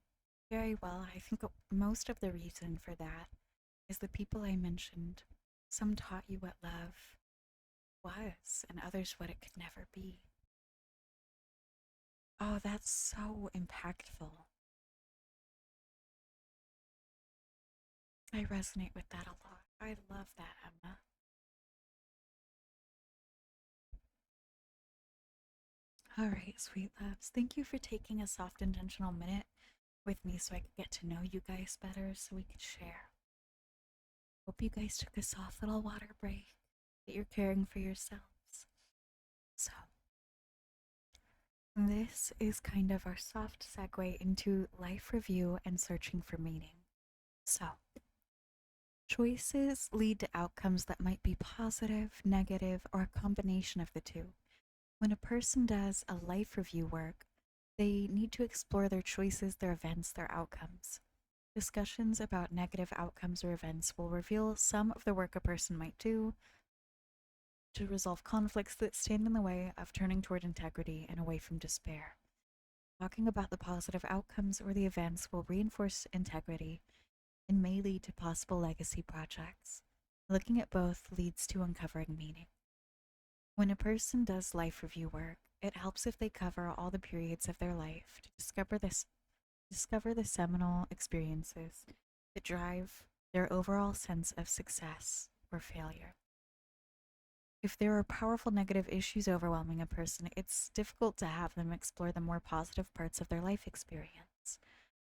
very well. I think most of the reason for that is the people I mentioned. Some taught you what love was, and others what it could never be. Oh, that's so impactful. I resonate with that a lot. I love that, Emma. All right, sweet loves. Thank you for taking a soft, intentional minute with me so I could get to know you guys better so we could share. Hope you guys took a soft little water break, that you're caring for yourselves. So, this is kind of our soft segue into life review and searching for meaning. So, choices lead to outcomes that might be positive, negative, or a combination of the two. When a person does a life review work, they need to explore their choices, their events, their outcomes. Discussions about negative outcomes or events will reveal some of the work a person might do to resolve conflicts that stand in the way of turning toward integrity and away from despair. Talking about the positive outcomes or the events will reinforce integrity and may lead to possible legacy projects. Looking at both leads to uncovering meaning. When a person does life review work, it helps if they cover all the periods of their life to discover the seminal experiences that drive their overall sense of success or failure. If there are powerful negative issues overwhelming a person, it's difficult to have them explore the more positive parts of their life experience.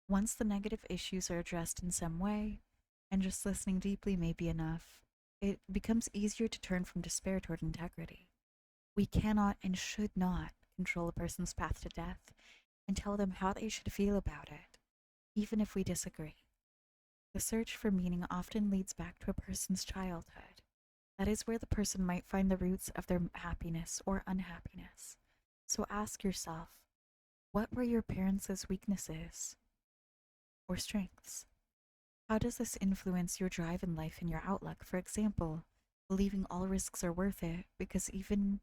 Once the negative issues are addressed in some way, and just listening deeply may be enough, it becomes easier to turn from despair toward integrity. We cannot and should not control a person's path to death and tell them how they should feel about it, even if we disagree. The search for meaning often leads back to a person's childhood. That is where the person might find the roots of their happiness or unhappiness. So ask yourself, what were your parents' weaknesses or strengths? How does this influence your drive in life and your outlook? For example, believing all risks are worth it because even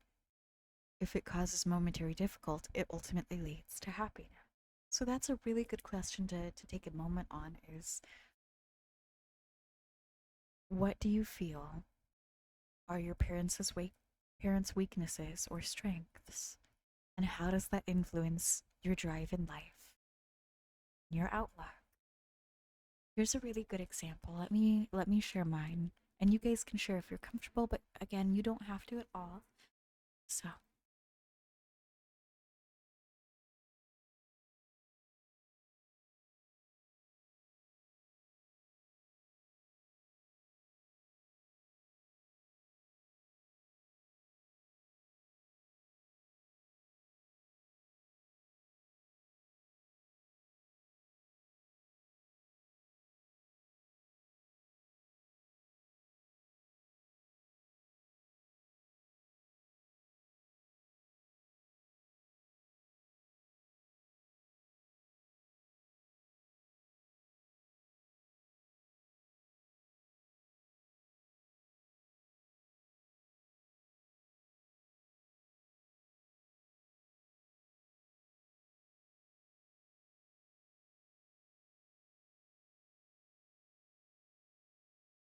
if it causes momentary difficulty, it ultimately leads to happiness. So that's a really good question to take a moment on is what do you feel are your parents' weaknesses or strengths? And how does that influence your drive in life, your outlook? Here's a really good example. Let me share mine. And you guys can share if you're comfortable, but again, you don't have to at all. So,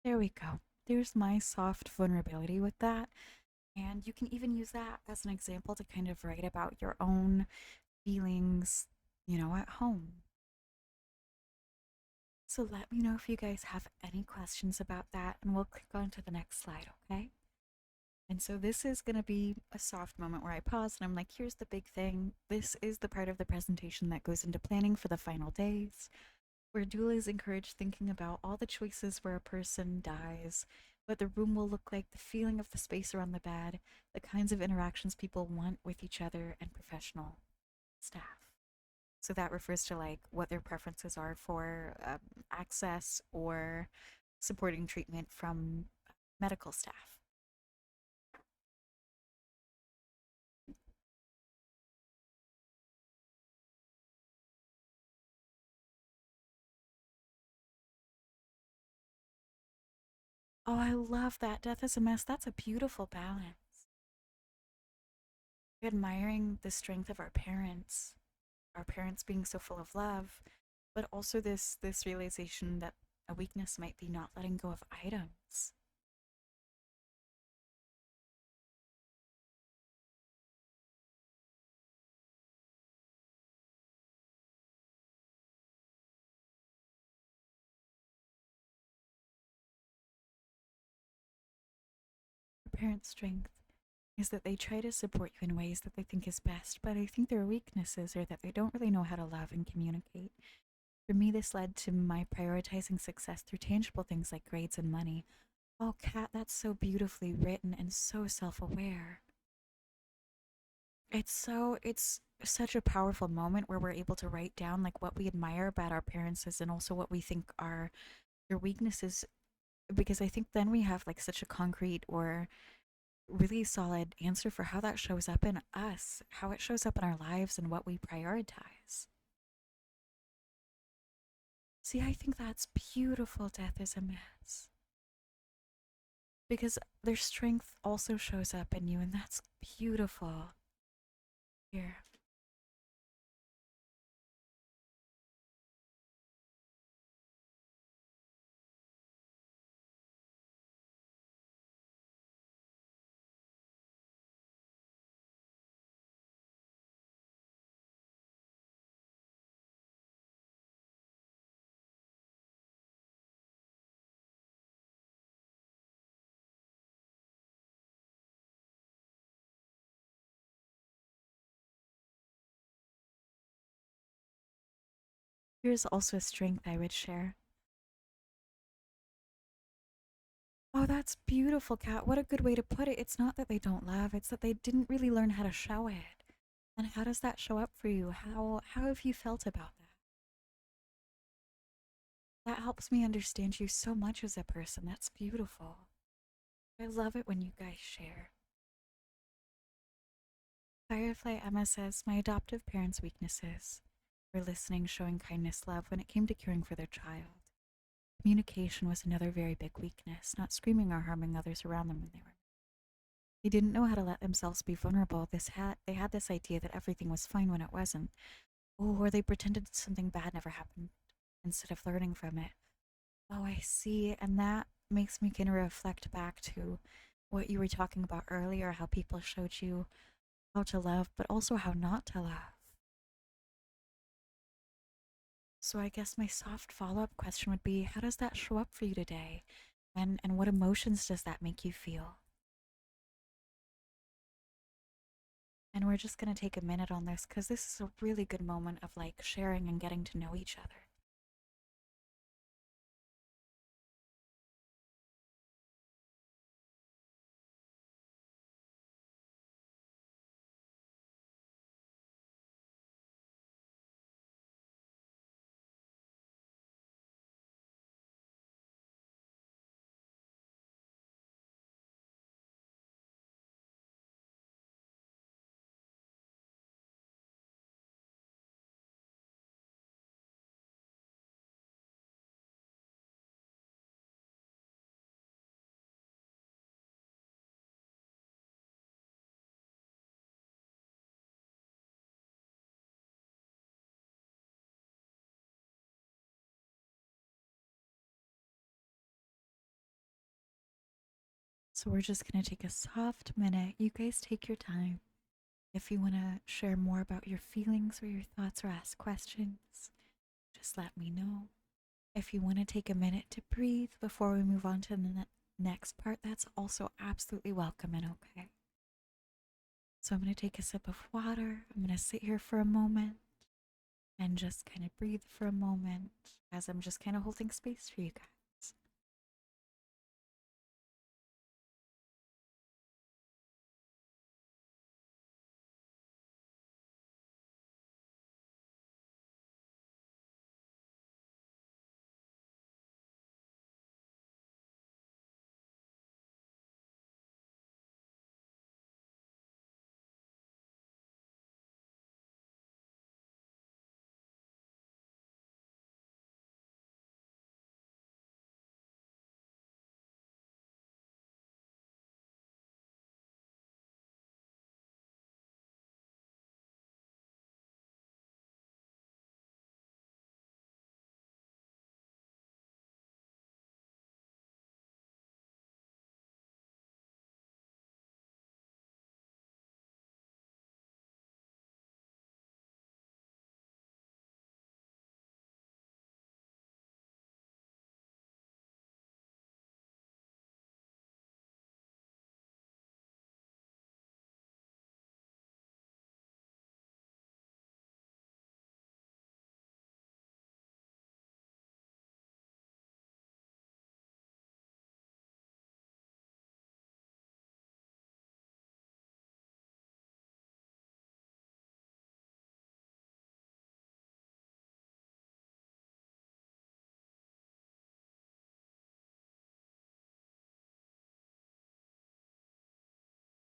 there we go. There's my soft vulnerability with that. And you can even use that as an example to kind of write about your own feelings, at home. So let me know if you guys have any questions about that, and we'll click on to the next slide, okay? And so this is going to be a soft moment where I pause and I'm like, here's the big thing. This is the part of the presentation that goes into planning for the final days, where doulas encourage thinking about all the choices where a person dies, what the room will look like, the feeling of the space around the bed, the kinds of interactions people want with each other and professional staff. So that refers to like what their preferences are for access or supporting treatment from medical staff. Oh, I love that. Death is a mess. That's a beautiful balance. Admiring the strength of our parents being so full of love, but also this realization that a weakness might be not letting go of items. Our parents' strength is that they try to support you in ways that they think is best, but I think their weaknesses are that they don't really know how to love and communicate. For me, this led to my prioritizing success through tangible things like grades and money. Oh, Kat, that's so beautifully written and so self aware. It's such a powerful moment where we're able to write down like what we admire about our parents and also what we think are their weaknesses, because I think then we have like such a concrete or really solid answer for how that shows up in us, how it shows up in our lives and what we prioritize. See, I think that's beautiful. Death is a mess. Because their strength also shows up in you, and that's beautiful. Here. Here's also a strength I would share. Oh, that's beautiful, Kat. What a good way to put it. It's not that they don't love, it's that they didn't really learn how to show it. And how does that show up for you? How have you felt about that? That helps me understand you so much as a person. That's beautiful. I love it when you guys share. Firefly Emma says, my adoptive parents' weaknesses were listening, showing kindness, love when it came to caring for their child. Communication was another very big weakness, not screaming or harming others around them when they were. They didn't know how to let themselves be vulnerable. They had this idea that everything was fine when it wasn't. Oh, or they pretended something bad never happened instead of learning from it. Oh, I see. And that makes me kind of reflect back to what you were talking about earlier, how people showed you how to love, but also how not to love. So I guess my soft follow-up question would be, how does that show up for you today? And what emotions does that make you feel? And we're just going to take a minute on this because this is a really good moment of like sharing and getting to know each other. So we're just going to take a soft minute. You guys take your time. If you want to share more about your feelings or your thoughts or ask questions, just let me know. If you want to take a minute to breathe before we move on to the next part, that's also absolutely welcome and okay. So I'm going to take a sip of water. I'm going to sit here for a moment and just kind of breathe for a moment as I'm just kind of holding space for you guys.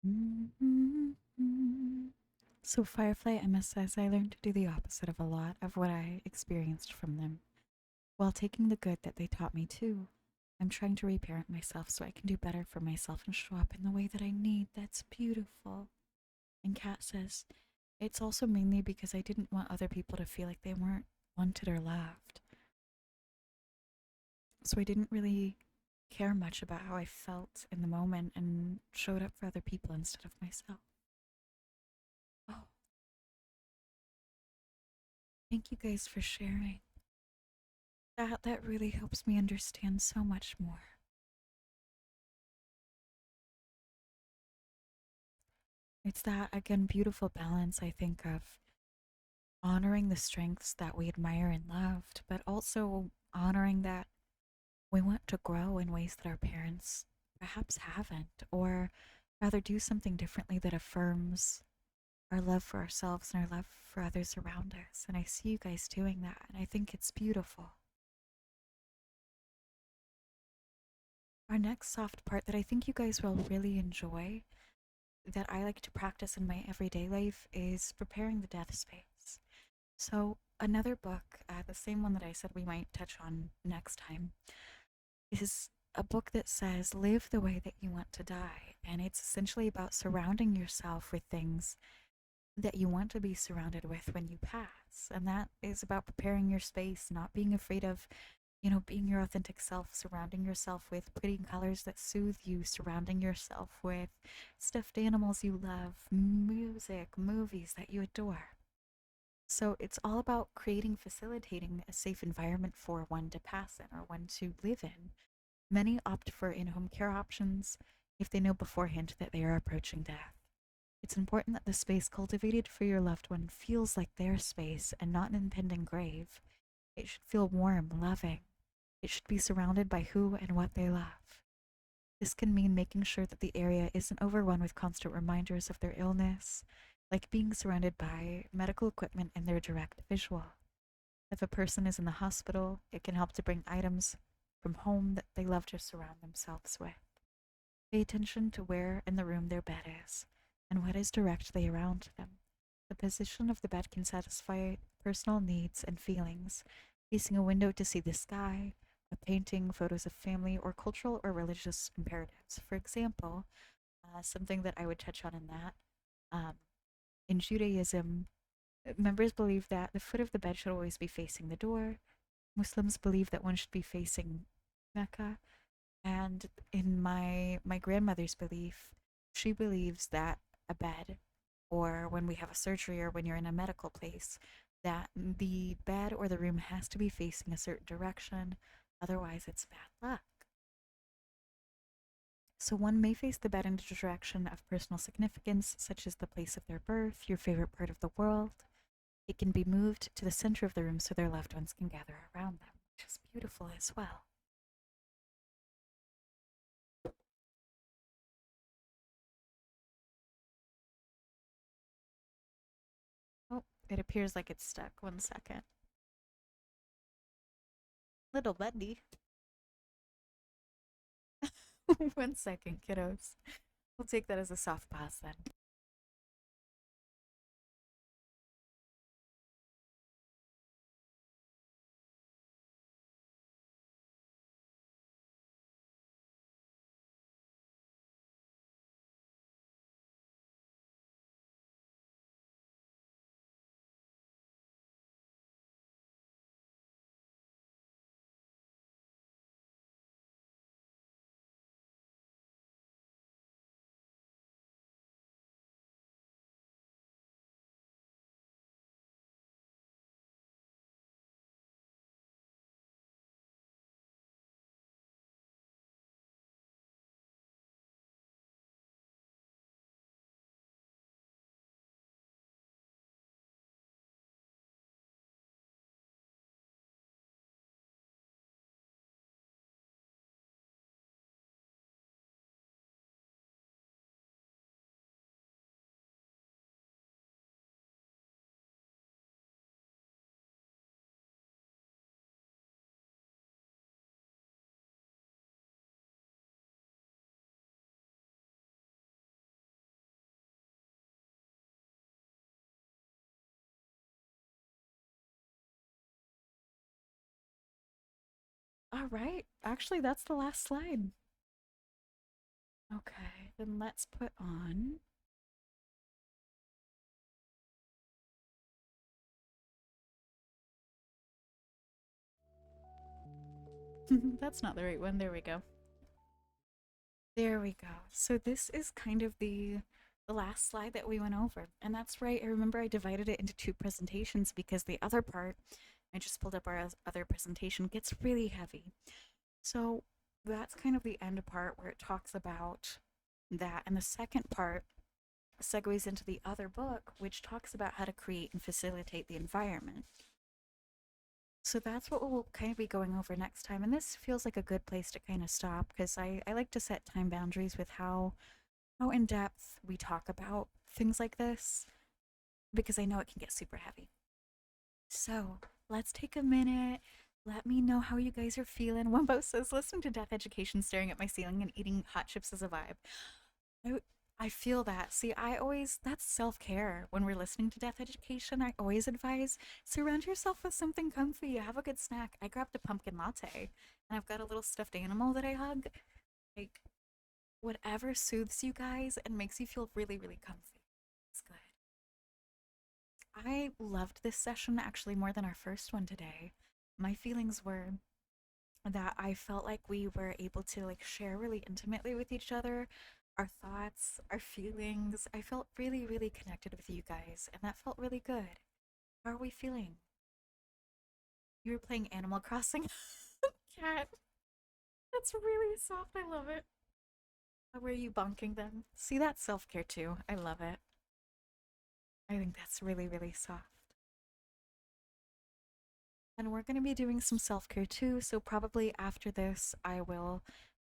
Mm-hmm. So, Firefly MS says I learned to do the opposite of a lot of what I experienced from them, while taking the good that they taught me too. I'm trying to reparent myself so I can do better for myself and show up in the way that I need. That's beautiful. And Kat says, it's also mainly because I didn't want other people to feel like they weren't wanted or loved. So I didn't really care much about how I felt in the moment and showed up for other people instead of myself. Oh, thank you guys for sharing. That really helps me understand so much more. It's that again beautiful balance I think of honoring the strengths that we admire and loved, but also honoring that we want to grow in ways that our parents perhaps haven't, or rather do something differently that affirms our love for ourselves and our love for others around us. And I see you guys doing that, and I think it's beautiful. Our next soft part that I think you guys will really enjoy, that I like to practice in my everyday life, is preparing the death space. So, another book, the same one that I said we might touch on next time, is a book that says live the way that you want to die. And it's essentially about surrounding yourself with things that you want to be surrounded with when you pass. And that is about preparing your space, not being afraid of, being your authentic self, surrounding yourself with pretty colors that soothe you, surrounding yourself with stuffed animals you love, music, movies that you adore. So it's all about facilitating a safe environment for one to pass in or one to live in. Many opt for in home care options if they know beforehand that they are approaching death. It's important that the space cultivated for your loved one feels like their space and not an impending grave. It should feel warm, loving. It should be surrounded by who and what they love. This can mean making sure that the area isn't overrun with constant reminders of their illness, like being surrounded by medical equipment in their direct visual. If a person is in the hospital, it can help to bring items from home that they love to surround themselves with. Pay attention to where in the room their bed is and what is directly around them. The position of the bed can satisfy personal needs and feelings, facing a window to see the sky, a painting, photos of family, or cultural or religious imperatives. For example, something that I would touch on in that, um, in Judaism, members believe that the foot of the bed should always be facing the door. Muslims believe that one should be facing Mecca. And in my grandmother's belief, she believes that a bed, or when we have a surgery or when you're in a medical place, that the bed or the room has to be facing a certain direction, otherwise it's bad luck. So one may face the bed in a direction of personal significance, such as the place of their birth, your favorite part of the world. It can be moved to the center of the room so their loved ones can gather around them, which is beautiful as well. Oh, it appears like it's stuck. 1 second. Little buddy. 1 second, kiddos. We'll take that as a soft pause then. All right. Actually, that's the last slide. Okay, then let's put on. That's not the right one. There we go. There we go. So this is kind of the last slide that we went over. And that's right. I remember I divided it into two presentations because the other part, I just pulled up our other presentation, gets really heavy. So that's kind of the end part where it talks about that. And the second part segues into the other book, which talks about how to create and facilitate the environment. So that's what we'll kind of be going over next time. And this feels like a good place to kind of stop because I like to set time boundaries with how in depth we talk about things like this because I know it can get super heavy. So let's take a minute. Let me know how you guys are feeling. Wumbo says, listening to Death Education, staring at my ceiling, and eating hot chips is a vibe. I, I feel that. See, that's self care. When we're listening to Death Education, I always advise surround yourself with something comfy. Have a good snack. I grabbed a pumpkin latte and I've got a little stuffed animal that I hug. Like, whatever soothes you guys and makes you feel really, really comfy. It's good. I loved this session actually more than our first one today. My feelings were that I felt like we were able to like share really intimately with each other our thoughts, our feelings. I felt really, really connected with you guys, and that felt really good. How are we feeling? You were playing Animal Crossing? Cat. That's really soft. I love it. How were you bonking them? See, that's self care too. I love it. I think that's really, really soft. And we're going to be doing some self care too. So, probably after this, I will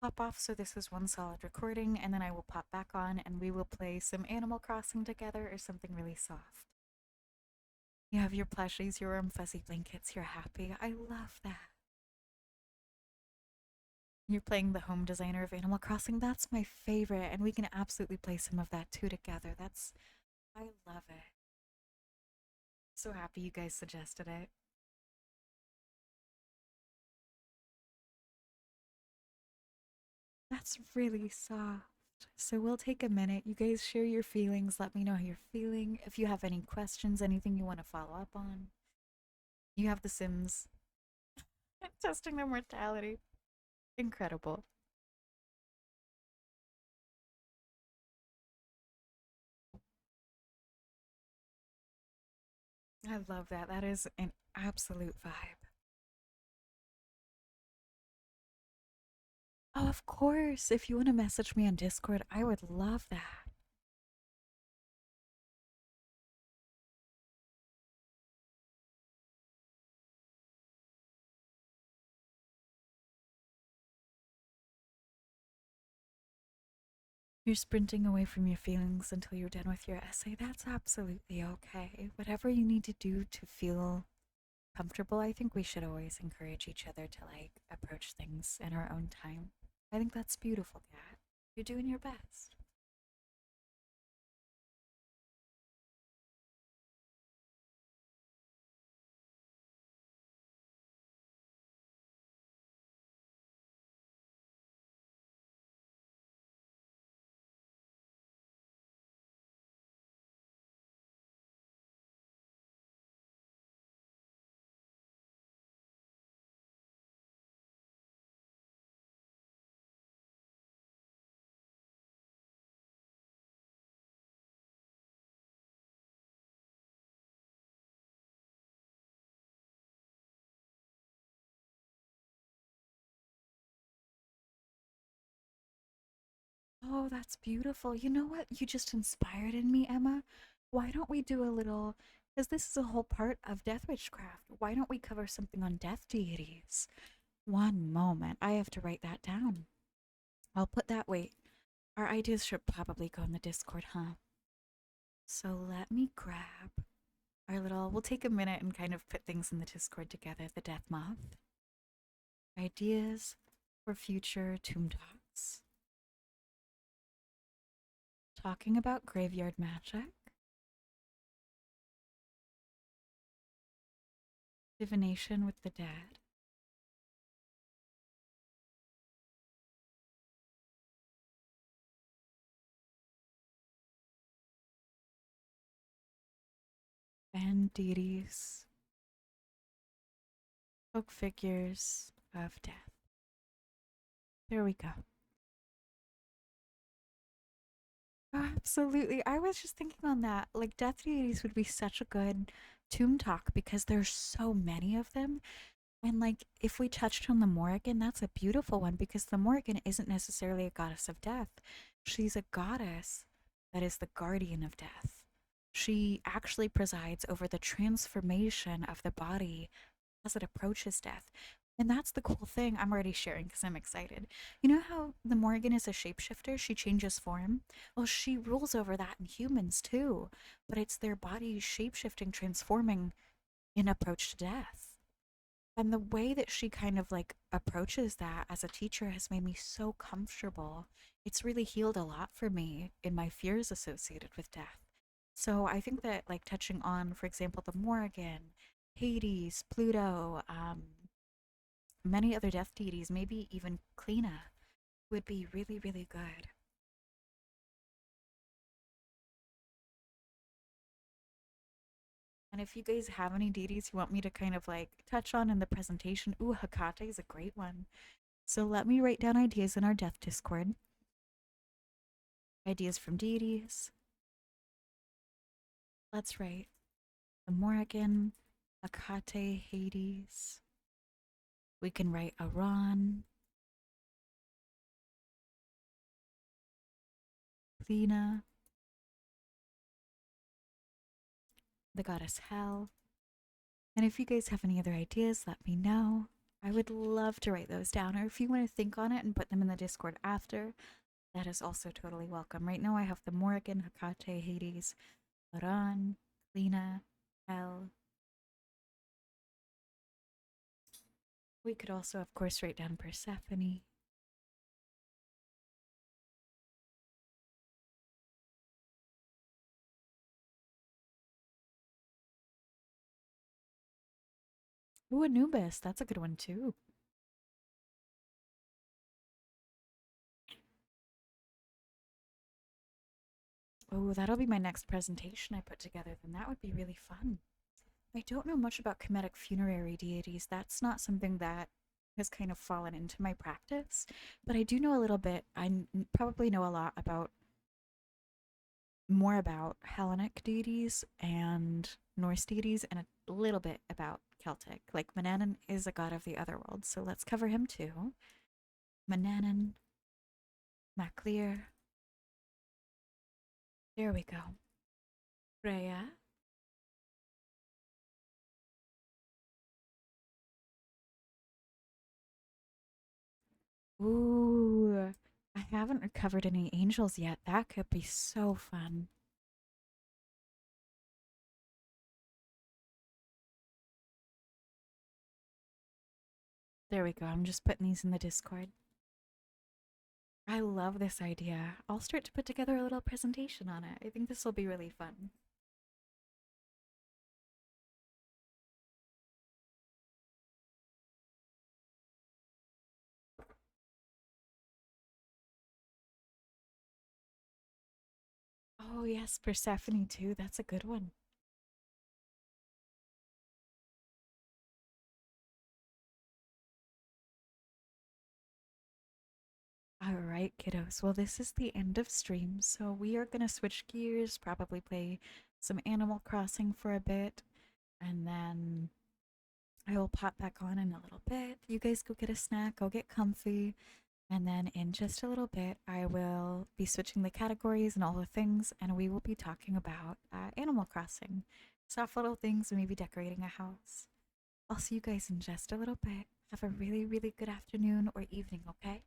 pop off. So, this is one solid recording, and then I will pop back on and we will play some Animal Crossing together or something really soft. You have your plushies, your warm, fuzzy blankets, you're happy. I love that. You're playing the home designer of Animal Crossing. That's my favorite, and we can absolutely play some of that too together. I love it. So happy you guys suggested it. That's really soft. So we'll take a minute. You guys share your feelings. Let me know how you're feeling. If you have any questions, anything you want to follow up on. You have the Sims testing their mortality. Incredible. I love that. That is an absolute vibe. Oh, of course. If you want to message me on Discord, I would love that. You're sprinting away from your feelings until you're done with your essay. That's absolutely okay. Whatever you need to do to feel comfortable, I think we should always encourage each other to like approach things in our own time. I think that's beautiful, Kat. You're doing your best. Oh, that's beautiful. You know what? You just inspired in me, Emma. Why don't we do a little, because this is a whole part of Death Witchcraft. Why don't we cover something on death deities? One moment. I have to write that down. I'll put that, wait. Our ideas should probably go in the Discord, huh? So let me grab we'll take a minute and kind of put things in the Discord together. The Death Moth. Ideas for future Tomb Talks. Talking about graveyard magic. Divination with the dead. and deities, folk figures of death. There we go. Oh, absolutely. I was just thinking on that. Like, death deities would be such a good tomb talk because there's so many of them. And, like, if we touched on the Morrigan, that's a beautiful one because the Morrigan isn't necessarily a goddess of death. She's a goddess that is the guardian of death. She actually presides over the transformation of the body as it approaches death. And that's the cool thing I'm already sharing because I'm excited. You know how the Morrigan is a shapeshifter? She changes form. Well, she rules over that in humans too, but it's their body shapeshifting, transforming in approach to death. And the way that she kind of like approaches that as a teacher has made me so comfortable. It's really healed a lot for me in my fears associated with death. So I think that like touching on, for example, the Morrigan, Hades, Pluto, many other death deities, maybe even Kleena, would be really, really good. And if you guys have any deities you want me to kind of like touch on in the presentation, ooh, Hecate is a great one. So let me write down ideas in our death Discord. Ideas from deities. Let's write the Morrigan, Hecate, Hades. We can write Aran, Kleena, the goddess Hel. And if you guys have any other ideas, let me know. I would love to write those down. Or if you want to think on it and put them in the Discord after, that is also totally welcome. Right now I have the Morrigan, Hecate, Hades, Aran, Kleena, Hel. We could also, of course, write down Persephone. Ooh, Anubis. That's a good one too. Oh, that'll be my next presentation I put together. Then that would be really fun. I don't know much about Kemetic funerary deities. That's not something that has kind of fallen into my practice, but I do know a little bit. Probably know a lot about more about Hellenic deities and Norse deities and a little bit about Celtic. Like Manannan is a god of the otherworld, so let's cover him too. Manannan, Maclear. There we go. Freya. Ooh, I haven't recovered any angels yet. That could be so fun. There we go. I'm just putting these in the Discord. I love this idea. I'll start to put together a little presentation on it. I think this will be really fun. Oh, yes, Persephone too. That's a good one. All right, kiddos. Well, this is the end of stream, so we are going to switch gears, probably play some Animal Crossing for a bit, and then I will pop back on in a little bit. You guys go get a snack, go get comfy, and then in just a little bit, I will be switching the categories and all the things, and we will be talking about Animal Crossing. Soft little things, maybe decorating a house. I'll see you guys in just a little bit. Have a really, really good afternoon or evening, okay?